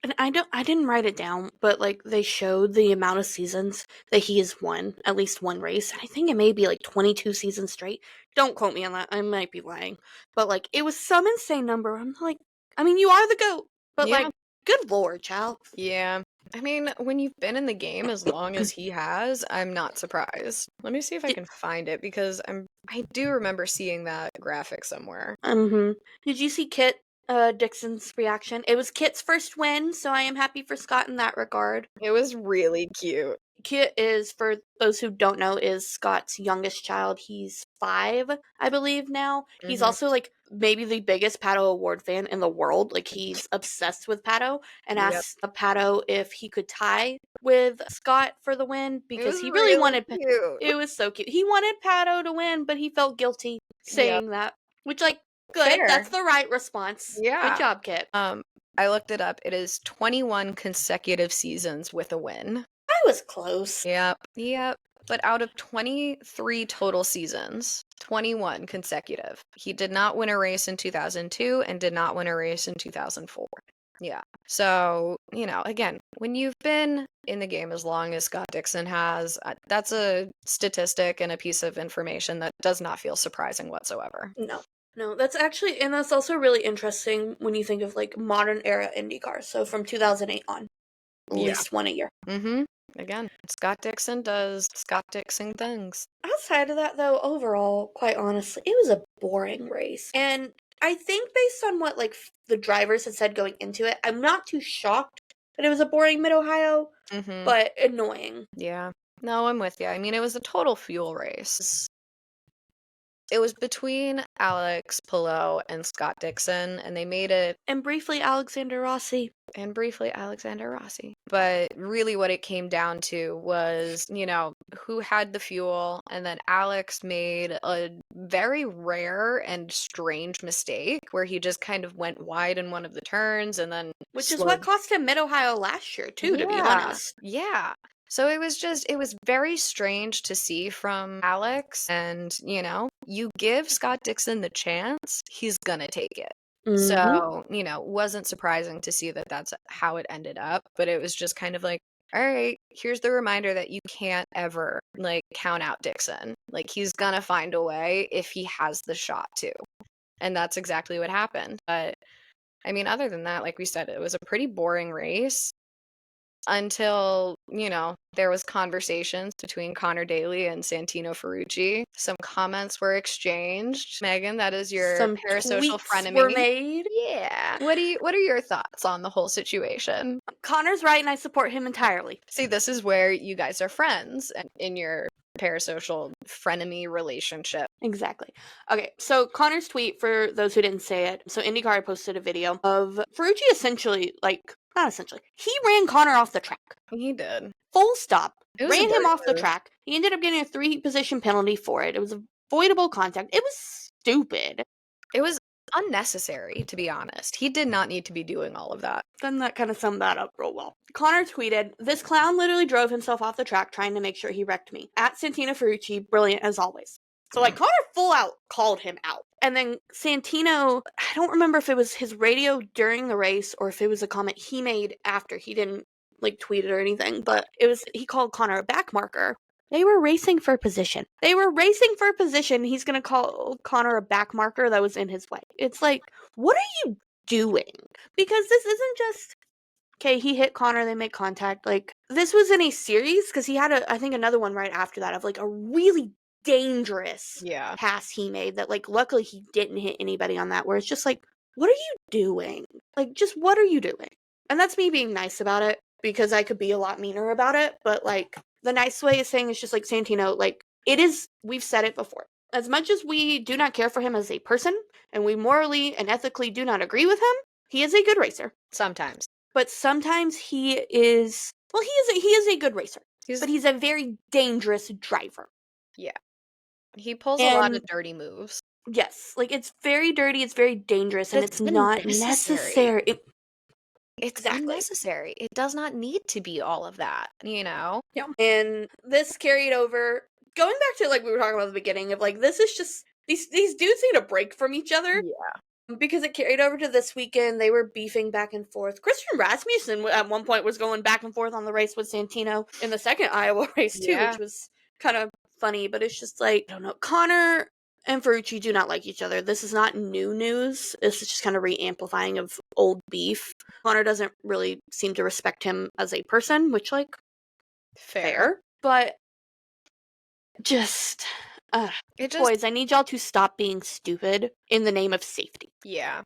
S2: And I didn't write it down, but like they showed the amount of seasons that he has won, at least one race. I think it may be like 22 seasons straight. Don't quote me on that. I might be lying. But like it was some insane number. I'm like, I mean, you are the GOAT, but like, good lord, child.
S3: Yeah. I mean, when you've been in the game as long as he has, I'm not surprised. Let me see if I can find it, because I do remember seeing that graphic somewhere.
S2: Did you see Kit Dixon's reaction? It was Kit's first win, so I am happy for Scott in that regard.
S3: It was really cute.
S2: Kit is, for those who don't know, is Scott's youngest child. He's 5, I believe, now. He's also, like, maybe the biggest Pato Award fan in the world. Like, he's obsessed with Pato and asked Pato if he could tie with Scott for the win, because he really wanted...
S3: cute.
S2: It was so cute. He wanted Pato to win, but he felt guilty saying that. Which, like, good.
S3: Fair.
S2: That's the right response.
S3: Yeah.
S2: Good job, Kit.
S3: I looked it up. It is 21 consecutive seasons with a win.
S2: I was close.
S3: Yep. But out of 23 total seasons, 21 consecutive. He did not win a race in 2002 and did not win a race in 2004. Yeah. So, again, when you've been in the game as long as Scott Dixon has, that's a statistic and a piece of information that does not feel surprising whatsoever.
S2: No, that's actually, and that's also really interesting when you think of like modern era IndyCar. So from 2008 on, at least one a year.
S3: Again, Scott Dixon does Scott Dixon things.
S2: Outside of that, though, overall, quite honestly, it was a boring race. And I think based on what like the drivers had said going into it, I'm not too shocked that it was a boring Mid-Ohio, but annoying.
S3: Yeah. No, I'm with you. I mean, it was a total fuel race. It was between Alex Pillow and Scott Dixon, and they made it...
S2: And briefly, Alexander Rossi.
S3: But really what it came down to was, who had the fuel, and then Alex made a very rare and strange mistake where he just kind of went wide in one of the turns, and then...
S2: Which is what cost him Mid-Ohio last year, too, to be honest.
S3: Yeah. So it was very strange to see from Alex, and, you give Scott Dixon the chance, he's gonna take it. So, wasn't surprising to see that that's how it ended up, but it was just kind of like, all right, here's the reminder that you can't ever, like, count out Dixon. Like, he's gonna find a way if he has the shot to. And that's exactly what happened. But, I mean, other than that, like we said, it was a pretty boring race. Until, there was conversations between Conor Daly and Santino Ferrucci. Some comments were exchanged. Megan, that is your parasocial frenemy.
S2: Were made.
S3: Yeah. What are your thoughts on the whole situation?
S2: Connor's right, and I support him entirely.
S3: See, this is where you guys are friends in your parasocial frenemy relationship.
S2: Exactly. Okay, so Connor's tweet, for those who didn't say it, so IndyCar posted a video of Ferrucci essentially, not essentially, he ran Conor off the track.
S3: He did.
S2: Full stop.
S3: Ran
S2: him off the track. He ended up getting a 3-position penalty for it. It was avoidable contact. It was stupid.
S3: It was unnecessary, to be honest. He did not need to be doing all of that.
S2: Then that kind of summed that up real well. Conor tweeted, "This clown literally drove himself off the track trying to make sure he wrecked me. At Santino Ferrucci, brilliant as always." So, Conor full out called him out. And then Santino, I don't remember if it was his radio during the race or if it was a comment he made after. He didn't, tweet it or anything, but he called Conor a backmarker. They were racing for position. He's going to call Conor a back marker that was in his way. It's like, what are you doing? Because this isn't just, okay, he hit Conor, they make contact. Like, this was in a series, because he had, I think, another one right after that of, like, a really dangerous pass he made that, like, luckily he didn't hit anybody on that, where it's just like, what are you doing? Like, just what are you doing? And that's me being nice about it, because I could be a lot meaner about it, but, like, the nice way of saying it's just like, Santino, like, it is, we've said it before. As much as we do not care for him as a person, and we morally and ethically do not agree with him, he is a good racer.
S3: Sometimes.
S2: But sometimes he is, well, he is a good racer. But he's a very dangerous driver.
S3: Yeah. He pulls a lot of dirty moves.
S2: Yes. Like, it's very dirty, it's very dangerous, and it's not necessary.
S3: It's unnecessary. It does not need to be all of that, you know?
S2: Yeah. And this carried over, going back to, like, we were talking about at the beginning, of, like, this is just, these dudes need a break from each other.
S3: Yeah.
S2: Because it carried over to this weekend. They were beefing back and forth. Christian Rasmussen at one point was going back and forth on the race with Santino in the second Iowa race too, which was kind of funny, but it's just like, I don't know. Conor and Ferrucci do not like each other. This is not new news. This is just kind of re-amplifying of old beef. Conor doesn't really seem to respect him as a person, which, like, fair. But just... boys, I need y'all to stop being stupid in the name of safety.
S3: Yeah.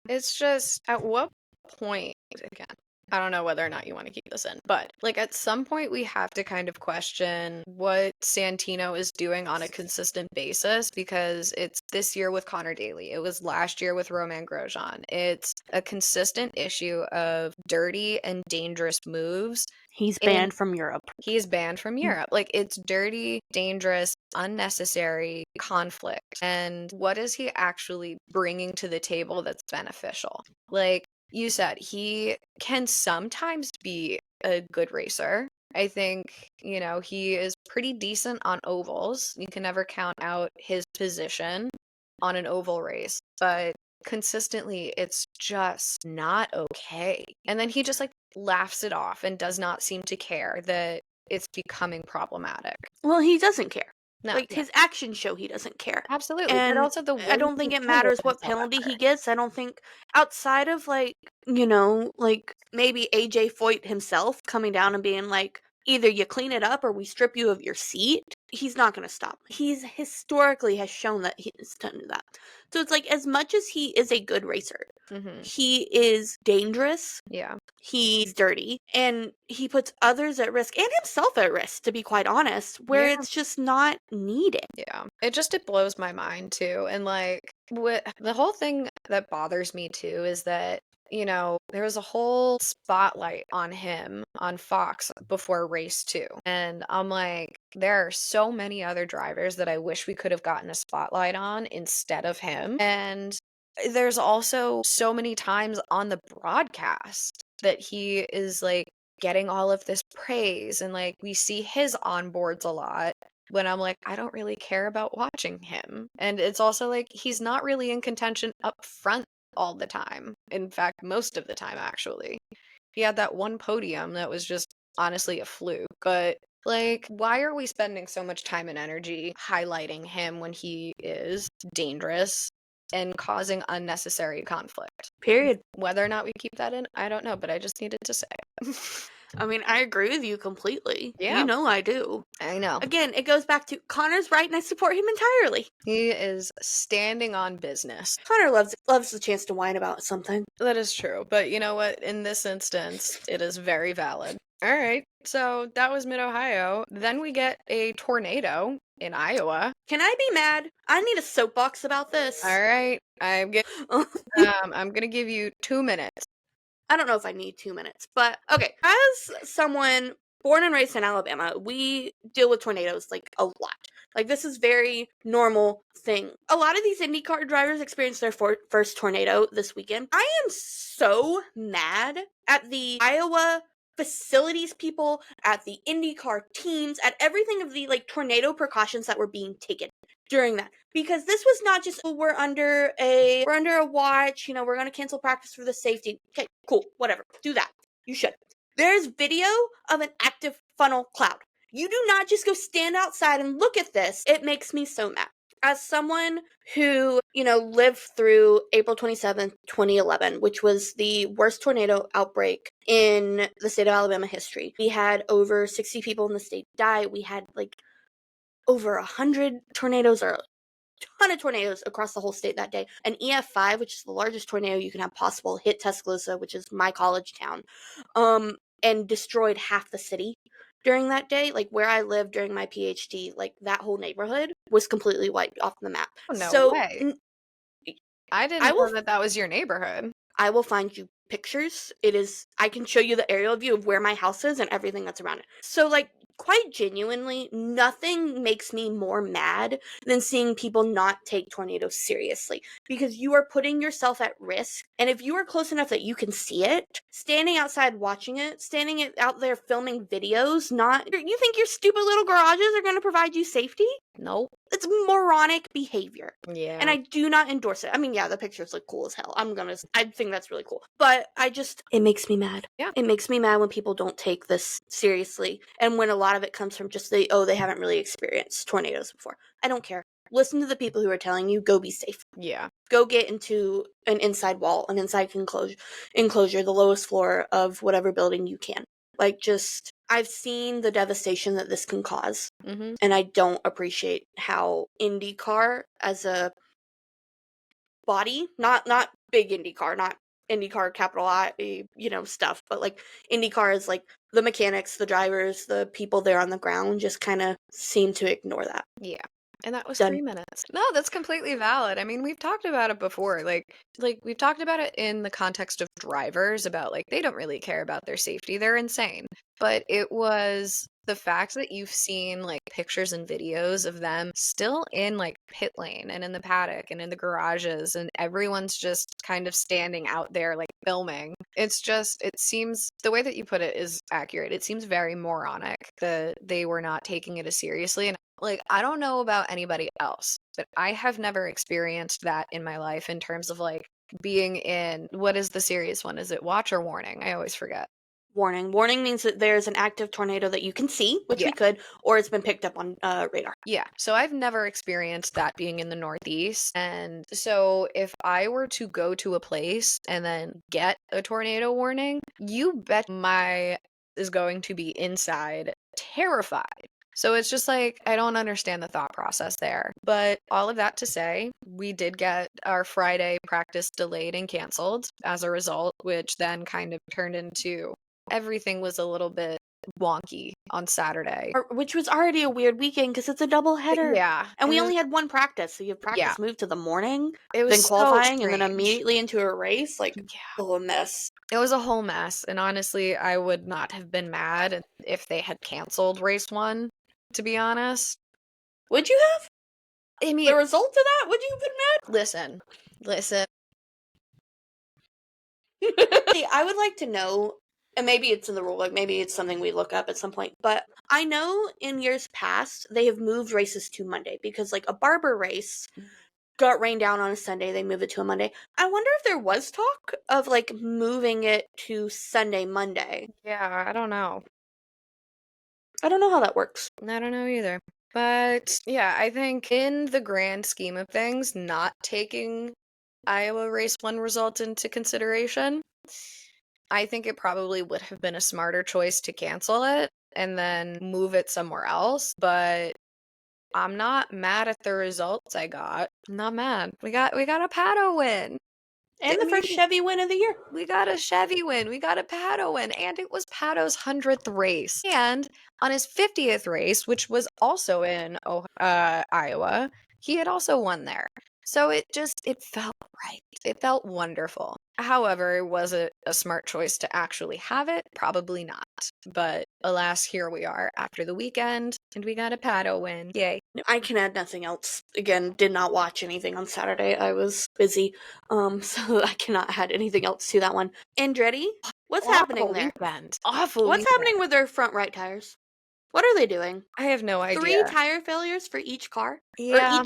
S3: It's just, at what point, again, I don't know whether or not you want to keep this in, but, like, at some point we have to kind of question what Santino is doing on a consistent basis, because it's this year with Conor Daly. It was last year with Romain Grosjean. It's a consistent issue of dirty and dangerous moves.
S2: He's banned from Europe.
S3: He's banned from Europe. Like, it's dirty, dangerous, unnecessary conflict. And what is he actually bringing to the table that's beneficial? Like you said, he can sometimes be a good racer. I think, you know, he is pretty decent on ovals. You can never count out his position on an oval race. But consistently, it's just not okay. And then he just, like, laughs it off and does not seem to care that it's becoming problematic.
S2: Well, he doesn't care.
S3: No,
S2: like, his actions show he doesn't care.
S3: Absolutely.
S2: And
S3: but also
S2: I don't think it matters what penalty he gets. I don't think, outside of, like, you know, like, maybe AJ Foyt himself coming down and being like, either you clean it up or we strip you of your seat, he's not going to stop. He's historically has shown that he's done that. So it's like, as much as he is a good racer, he is dangerous.
S3: Yeah.
S2: He's dirty, and he puts others at risk, and himself at risk, to be quite honest, where it's just not needed.
S3: Yeah. It blows my mind, too. And, like, the whole thing that bothers me, too, is that, you know, there was a whole spotlight on him on Fox before race 2. And I'm like, there are so many other drivers that I wish we could have gotten a spotlight on instead of him. And there's also so many times on the broadcast that he is, like, getting all of this praise, and, like, we see his onboards a lot, when I'm like, I don't really care about watching him. And it's also like, he's not really in contention up front all the time. In fact, most of the time, actually. He had that one podium that was just honestly a fluke. But, like, why are we spending so much time and energy highlighting him when he is dangerous and causing unnecessary conflict?
S2: Period.
S3: Whether or not we keep that in, I don't know, but I just needed to say it.
S2: I mean, I agree with you completely.
S3: Yeah.
S2: You know I do.
S3: I know.
S2: Again, it goes back to Conor's right, and I support him entirely.
S3: He is standing on business.
S2: Conor loves the chance to whine about something.
S3: That is true. But you know what? In this instance, it is very valid. All right. So that was Mid-Ohio. Then we get a tornado in Iowa.
S2: Can I be mad? I need a soapbox about this.
S3: All right. I'm going to give you 2 minutes.
S2: I don't know if I need 2 minutes, but okay. As someone born and raised in Alabama, we deal with tornadoes, like, a lot. Like, this is very normal thing. A lot of these IndyCar drivers experienced their first tornado this weekend. I am so mad at the Iowa facilities people, at the IndyCar teams, at everything of the, like, tornado precautions that were being taken during that, because this was not just, we're under a watch, you know, we're going to cancel practice for the safety. Okay, cool, whatever, do that. You should. There's video of an active funnel cloud. You do not just go stand outside and look at this. It makes me so mad. As someone who, lived through April 27th, 2011, which was the worst tornado outbreak in the state of Alabama history. We had over 60 people in the state die. We had over 100 tornadoes or ton of tornadoes across the whole state that day. An EF5, which is the largest tornado you can have possible, hit Tuscaloosa, which is my college town, and destroyed half the city during that day. Where I lived during my PhD, that whole neighborhood was completely wiped off the map.
S3: Oh, no way. I didn't know that was your neighborhood.
S2: I will find you pictures. I can show you the aerial view of where my house is and everything that's around it. So, quite genuinely, nothing makes me more mad than seeing people not take tornadoes seriously, because you are putting yourself at risk. And if you are close enough that you can see it, standing outside watching it, standing out there filming videos, you think your stupid little garages are going to provide you safety?
S3: Nope.
S2: It's moronic behavior.
S3: Yeah.
S2: And I do not endorse it. I mean, yeah, the pictures look cool as hell. I think that's really cool. But it makes me mad.
S3: Yeah.
S2: It makes me mad when people don't take this seriously. And when a lot of it comes from just they haven't really experienced tornadoes before. I don't care. Listen to the people who are telling you, go be safe.
S3: Yeah.
S2: Go get into an inside wall, an inside enclosure, the lowest floor of whatever building you can. I've seen the devastation that this can cause.
S3: Mm-hmm.
S2: And I don't appreciate how IndyCar as a body, not big IndyCar, not IndyCar capital I, stuff, but IndyCar is the mechanics, the drivers, the people there on the ground just kind of seem to ignore that.
S3: Yeah. And that was
S2: Done.
S3: 3 minutes. No, that's completely valid. I mean, we've talked about it before. We've talked about it in the context of drivers, about they don't really care about their safety. They're insane. But it was the fact that you've seen pictures and videos of them still in pit lane and in the paddock and in the garages, and everyone's just kind of standing out there filming. It seems, the way that you put it is accurate. It seems very moronic that they were not taking it as seriously. And I don't know about anybody else, but I have never experienced that in my life in terms of being in, what is the serious one? Is it watch or warning? I always forget.
S2: Warning. Warning means that there's an active tornado that you can see, which
S3: Yeah.
S2: we could, or it's been picked up on radar.
S3: Yeah. So I've never experienced that being in the Northeast. And so if I were to go to a place and then get a tornado warning, you bet my is going to be inside terrified. So it's just I don't understand the thought process there. But all of that to say, we did get our Friday practice delayed and canceled as a result, which then kind of turned into everything was a little bit wonky on Saturday.
S2: Which was already a weird weekend because it's a double header.
S3: Yeah.
S2: And we only had one practice, so you have practice moved to the morning,
S3: it was
S2: then qualifying,
S3: so
S2: and then
S3: strange.
S2: immediately into a race. A mess.
S3: It was a whole mess. And honestly, I would not have been mad if they had canceled race 1, to be honest.
S2: Would you have?
S3: I mean,
S2: the result of that, would you have been
S3: mad? Listen.
S2: See, I would like to know, and maybe it's in the rule, maybe it's something we look up at some point, but I know in years past they have moved races to Monday because a Barber race got rained down on a Sunday, they move it to a Monday. I wonder if there was talk of moving it to Sunday, Monday.
S3: Yeah, I don't know.
S2: I don't know how that works.
S3: I don't know either. But yeah, I think in the grand scheme of things, not taking Iowa race 1 result into consideration, I think it probably would have been a smarter choice to cancel it and then move it somewhere else. But I'm not mad at the results I got. I'm not mad. We got a Pato win.
S2: And the first Chevy win of the year.
S3: We got a Chevy win. We got a Pato win. And it was Pato's 100th race. And on his 50th race, which was also in Iowa, he had also won there. So it felt right. It felt wonderful. However, was it a smart choice to actually have it? Probably not. But alas, here we are after the weekend, and we got a Pato win. Yay.
S2: I can add nothing else. Again, did not watch anything on Saturday. I was busy, so I cannot add anything else to that one. Andretti, what's happening there?
S3: Awful.
S2: What's happening with their front right tires? What are they doing?
S3: I have no idea.
S2: 3 tire failures for each car?
S3: Yeah.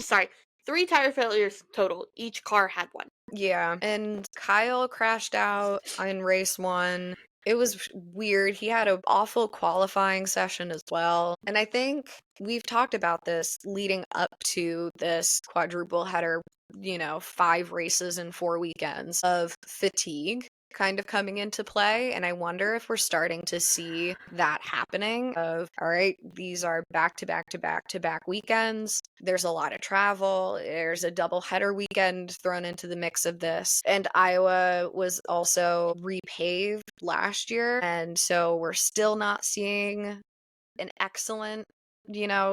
S2: 3 tire failures total. Each car had one.
S3: Yeah. And Kyle crashed out in race 1. It was weird. He had an awful qualifying session as well. And I think we've talked about this leading up to this quadruple header, 5 races in 4 weekends of fatigue kind of coming into play. And I wonder if we're starting to see that happening of, all right, these are back to back to back to back weekends. There's a lot of travel. There's a double header weekend thrown into the mix of this. And Iowa was also repaved last year. And so we're still not seeing an excellent,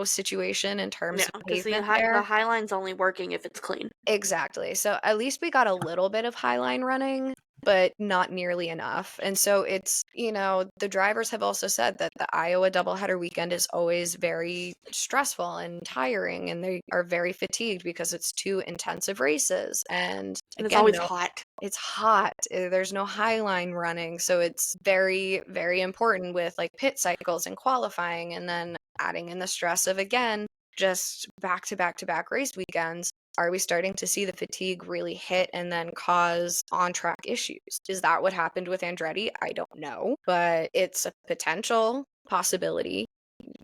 S3: situation in terms
S2: Yeah,
S3: of
S2: because the
S3: pavement there.
S2: Highline's only working if it's clean.
S3: Exactly. So at least we got a little bit of highline running, but not nearly enough. And so it's, the drivers have also said that the Iowa doubleheader weekend is always very stressful and tiring, and they are very fatigued because it's 2 intensive races. And
S2: And it's
S3: again,
S2: always
S3: no,
S2: hot.
S3: it's hot. There's no highline running. So it's very, very important with like pit cycles and qualifying, and then adding in the stress of, again, just back to back to back race weekends. Are we starting to see the fatigue really hit and then cause on-track issues? Is that what happened with Andretti? I don't know, but it's a potential possibility.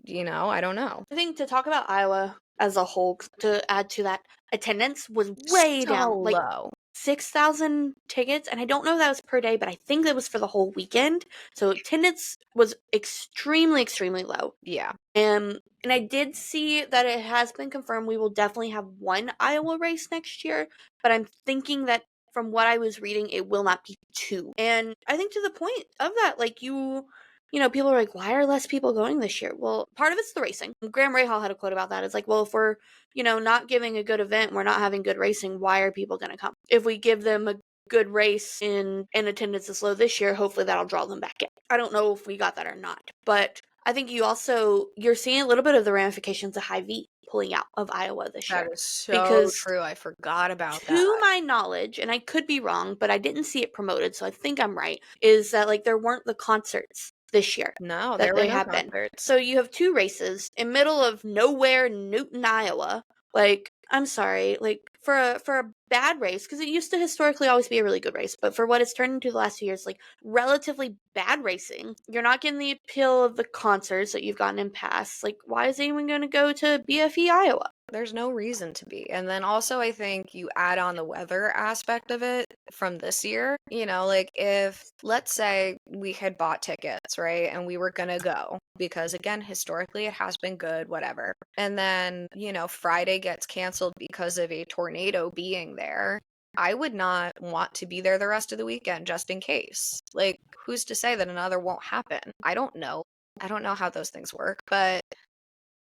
S3: I don't know.
S2: I think to talk about Iowa as a whole, to add to that, attendance was way down. Like
S3: low.
S2: 6,000 tickets, and I don't know if that was per day, but I think that was for the whole weekend. So attendance was extremely, extremely low.
S3: Yeah.
S2: And I did see that it has been confirmed we will definitely have one Iowa race next year, but I'm thinking that from what I was reading, it will not be 2. And I think to the point of that, like people are like, why are less people going this year? Well, part of it's the racing. Graham Rahal had a quote about that. It's like, well, if we're, not giving a good event, we're not having good racing, why are people going to come? If we give them a good race and attendance is low this year, hopefully that'll draw them back in. I don't know if we got that or not, but I think you're seeing a little bit of the ramifications of Hy-Vee pulling out of Iowa this year.
S3: That is so
S2: because
S3: true. I forgot about that.
S2: To my knowledge, and I could be wrong, but I didn't see it promoted, so I think I'm right, is that like there weren't the concerts this year.
S3: No,
S2: that
S3: there were
S2: they
S3: no
S2: have been.
S3: concerts.
S2: So you have 2 races in middle of nowhere, Newton, Iowa. Like, I'm sorry, like for a bad race, because it used to historically always be a really good race, but for what it's turned into the last few years, like relatively bad racing, you're not getting the appeal of the concerts that you've gotten in past. Like, why is anyone going to go to BFE Iowa?
S3: There's no reason to be. And then also I think you add on the weather aspect of it from this year. Like if, let's say we had bought tickets, right? And we were going to go because, again, historically it has been good, whatever. And then, Friday gets canceled because of a tornado being there. I would not want to be there the rest of the weekend just in case. Like, who's to say that another won't happen? I don't know. I don't know how those things work, but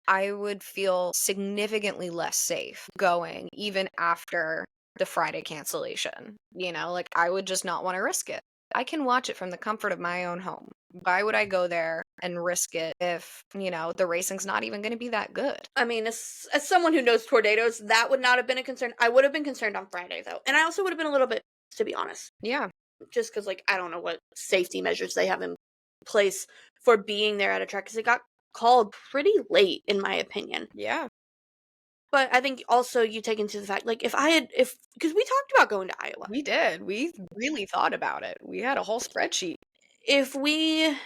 S3: I would feel significantly less safe going even after the Friday cancellation. Like I would just not want to risk it. I can watch it from the comfort of my own home. Why would I go there and risk it if, the racing's not even going to be that good?
S2: I mean, as someone who knows tornadoes, that would not have been a concern. I would have been concerned on Friday, though. And I also would have been a little bit, to be honest.
S3: Yeah.
S2: Just because, like, I don't know what safety measures they have in place for being there at a track, because it got called pretty late, in my opinion.
S3: Yeah.
S2: But I think also you take into the fact, like, because we talked about going to Iowa.
S3: We did. We really thought about it. We had a whole spreadsheet.
S2: If we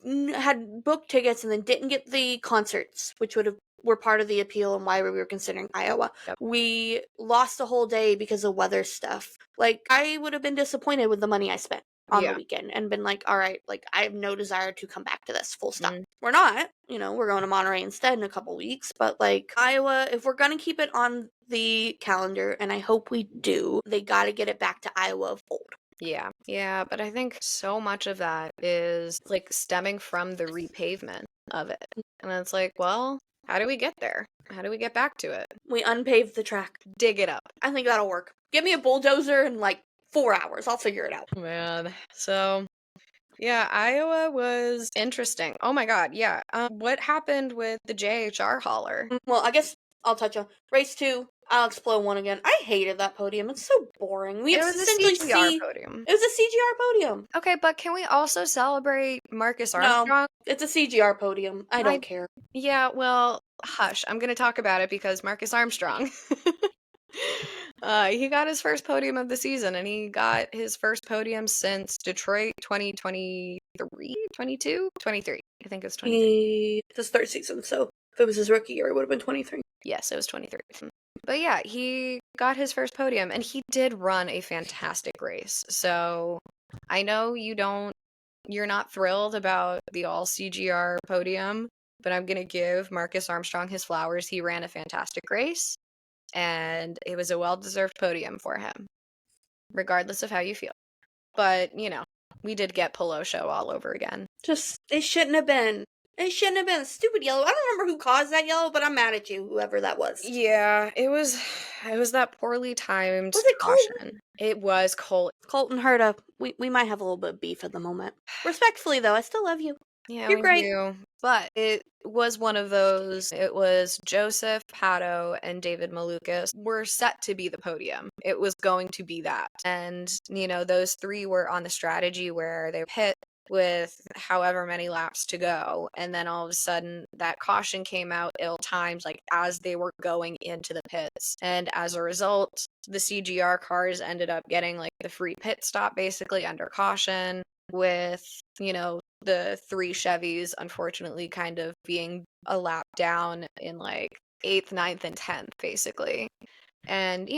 S2: had booked tickets and then didn't get the concerts, which were part of the appeal and why we were considering Iowa,
S3: Yep.
S2: we lost a whole day because of weather stuff. Like, I would have been disappointed with the money I spent on the weekend and been like, all right, like, I have no desire to come back to this, full stop. We're not, we're going to Monterey instead in a couple weeks, but like Iowa, if we're going to keep it on the calendar, and I hope we do, they got to get it back to Iowa of old.
S3: Yeah, but I think so much of that is like stemming from the repavement of it. And it's like, well, how do we get there? How do we get back to it?
S2: We unpaved the track.
S3: Dig it up.
S2: I think that'll work. Give me a bulldozer in like 4 hours. I'll figure it out.
S3: Man. So, yeah, Iowa was interesting. Oh my God, yeah. What happened with the JHR hauler?
S2: Well, I guess I'll touch on race 2. Alex Blow won again. I hated that podium. It's so boring.
S3: It was a CGR podium.
S2: It was a CGR podium.
S3: Okay, but can we also celebrate Marcus Armstrong?
S2: No, it's a CGR podium. I don't care.
S3: Yeah, well, hush. I'm going to talk about it because Marcus Armstrong. He got his first podium of the season, and he got his first podium since Detroit 2023, 22, 23. I think it was 23.
S2: It's his third season, so if it was his rookie year, it would have been 23.
S3: Yes, it was 23. But yeah, he got his first podium, and he did run a fantastic race. So I know you're not thrilled about the all CGR podium, but I'm going to give Marcus Armstrong his flowers. He ran a fantastic race, and it was a well-deserved podium for him, regardless of how you feel. But, we did get Polo Show all over again.
S2: Just, it shouldn't have been. It shouldn't have been. Stupid yellow. I don't remember who caused that yellow, but I'm mad at you, whoever that was.
S3: Yeah, it was that poorly timed
S2: Was it
S3: caution. It was Colt.
S2: Colton Herta. We might have a little bit of beef at the moment. Respectfully, though, I still love you.
S3: Yeah,
S2: You're
S3: we
S2: great.
S3: do. But it was one of those. It was Joseph, Pato, and David Malukas were set to be the podium. It was going to be that. And, those three were on the strategy where they hit with however many laps to go, and then all of a sudden that caution came out ill-timed, like as they were going into the pits, and as a result the CGR cars ended up getting like the free pit stop basically under caution, with the three Chevys unfortunately kind of being a lap down in like 8th, 9th, and 10th basically. And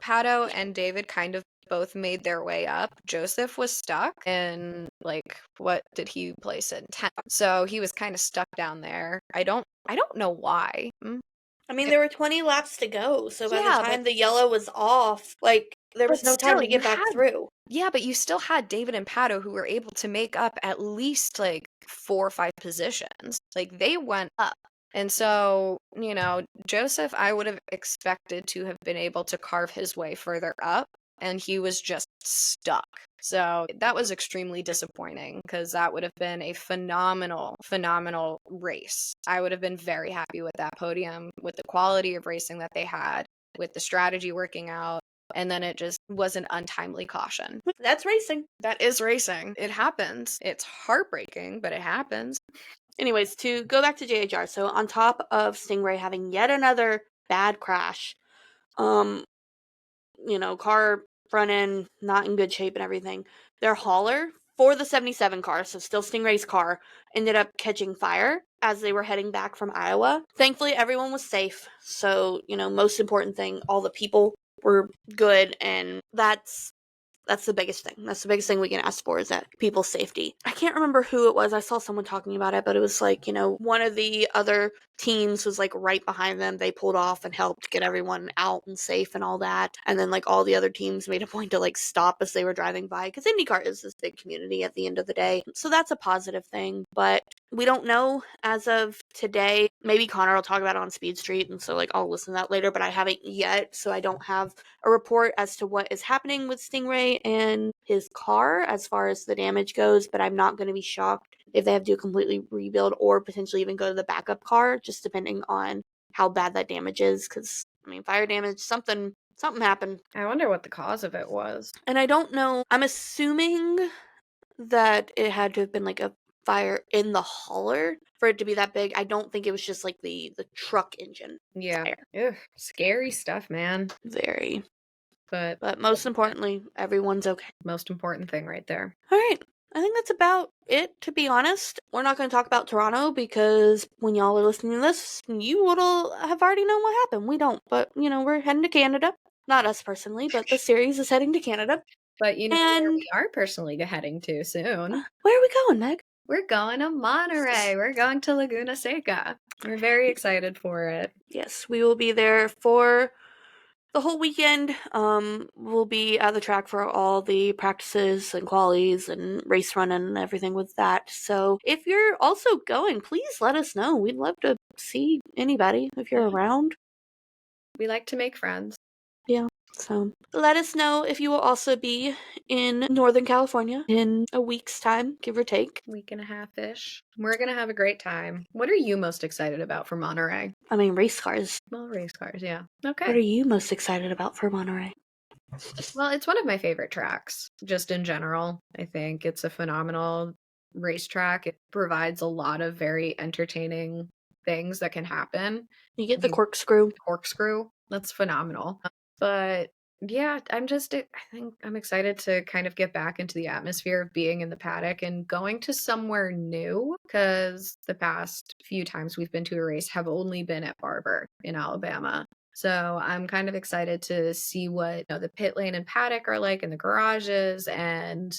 S3: Pato and David kind of both made their way up. Joseph was stuck in, like, what did he place in? 10th. So he was kind of stuck down there. I don't know why.
S2: I mean, there were 20 laps to go, so by
S3: Yeah,
S2: the time the yellow was off, like, there was no time to get back through.
S3: Yeah, but you still had David and Pato who were able to make up at least like 4 or 5 positions. Like they went up. And so, Joseph, I would have expected to have been able to carve his way further up, and he was just stuck. So that was extremely disappointing because that would have been a phenomenal, phenomenal race. I would have been very happy with that podium, with the quality of racing that they had, with the strategy working out. And then it just was an untimely caution.
S2: That's racing.
S3: That is racing. It happens. It's heartbreaking, but it happens.
S2: Anyways, to go back to JHR, so on top of Stingray having yet another bad crash, car front end not in good shape and everything, their hauler for the 77 car, so still Stingray's car, ended up catching fire as they were heading back from Iowa. Thankfully, everyone was safe. So, most important thing, all the people were good, and that's the biggest thing. That's the biggest thing we can ask for, is that people's safety. I can't remember who it was. I saw someone talking about it, but it was like, one of the other teams was like right behind them. They pulled off and helped get everyone out and safe and all that. And then like all the other teams made a point to like stop as they were driving by, because IndyCar is this big community at the end of the day. So that's a positive thing, but we don't know as of today. Maybe Conor will talk about it on Speed Street, and so like I'll listen to that later, but I haven't yet, so I don't have a report as to what is happening with Stingray and his car as far as the damage goes, but I'm not going to be shocked if they have to completely rebuild or potentially even go to the backup car, just depending on how bad that damage is, because fire damage, something happened.
S3: I wonder what the cause of it was.
S2: And I don't know, I'm assuming that it had to have been like a fire in the hauler for it to be that big. I don't think it was just like the truck engine.
S3: Yeah.
S2: fire.
S3: Ugh, scary stuff, man.
S2: Very.
S3: But
S2: most importantly, everyone's okay.
S3: Most important thing right there.
S2: All right. I think that's about it, to be honest. We're not going to talk about Toronto because when y'all are listening to this, you would have already known what happened. We don't. But, we're heading to Canada. Not us personally, but the series is heading to Canada.
S3: But where we are personally heading to soon.
S2: Where are we going, Meg?
S3: We're going to Monterey. We're going to Laguna Seca. We're very excited for it.
S2: Yes, we will be there for the whole weekend. We'll be at the track for all the practices and qualies and race running and everything with that. So if you're also going, please let us know. We'd love to see anybody if you're around.
S3: We like to make friends.
S2: Yeah. So let us know if you will also be in Northern California in a week's time, give or take.
S3: Week and a half-ish. We're going to have a great time. What are you most excited about for Monterey?
S2: Race cars.
S3: Well, race cars, yeah. Okay.
S2: What are you most excited about for Monterey?
S3: Well, it's one of my favorite tracks, just in general. I think it's a phenomenal racetrack. It provides a lot of very entertaining things that can happen.
S2: You get the corkscrew.
S3: Corkscrew. That's phenomenal. But yeah, I think I'm excited to kind of get back into the atmosphere of being in the paddock and going to somewhere new, because the past few times we've been to a race have only been at Barber in Alabama. So I'm kind of excited to see what the pit lane and paddock are like in the garages, and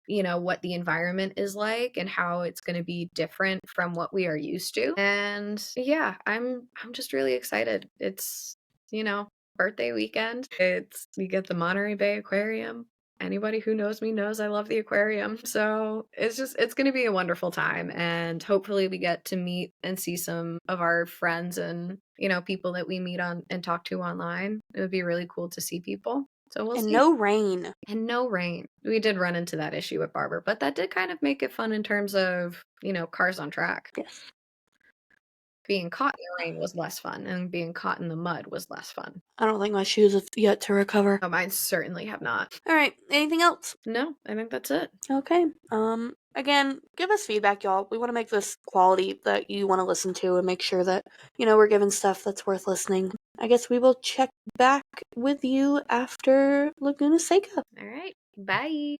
S3: what the environment is like and how it's going to be different from what we are used to. And yeah, I'm just really excited. It's, birthday weekend. We get the Monterey Bay Aquarium. Anybody who knows me knows I love the aquarium. So it's going to be a wonderful time. And hopefully we get to meet and see some of our friends and, people that we meet on and talk to online. It would be really cool to see people. So we'll
S2: And
S3: see.
S2: no rain.
S3: And no rain. We did run into that issue at Barber, but that did kind of make it fun in terms of, cars on track.
S2: Yes.
S3: Being caught in the rain was less fun, and being caught in the mud was less fun.
S2: I don't think my shoes have yet to recover.
S3: Oh, mine certainly have not.
S2: All right. Anything else?
S3: No, I think that's it.
S2: Okay. Again, give us feedback, y'all. We want to make this quality that you want to listen to and make sure that, we're giving stuff that's worth listening. I guess we will check back with you after Laguna Seca.
S3: All right. Bye.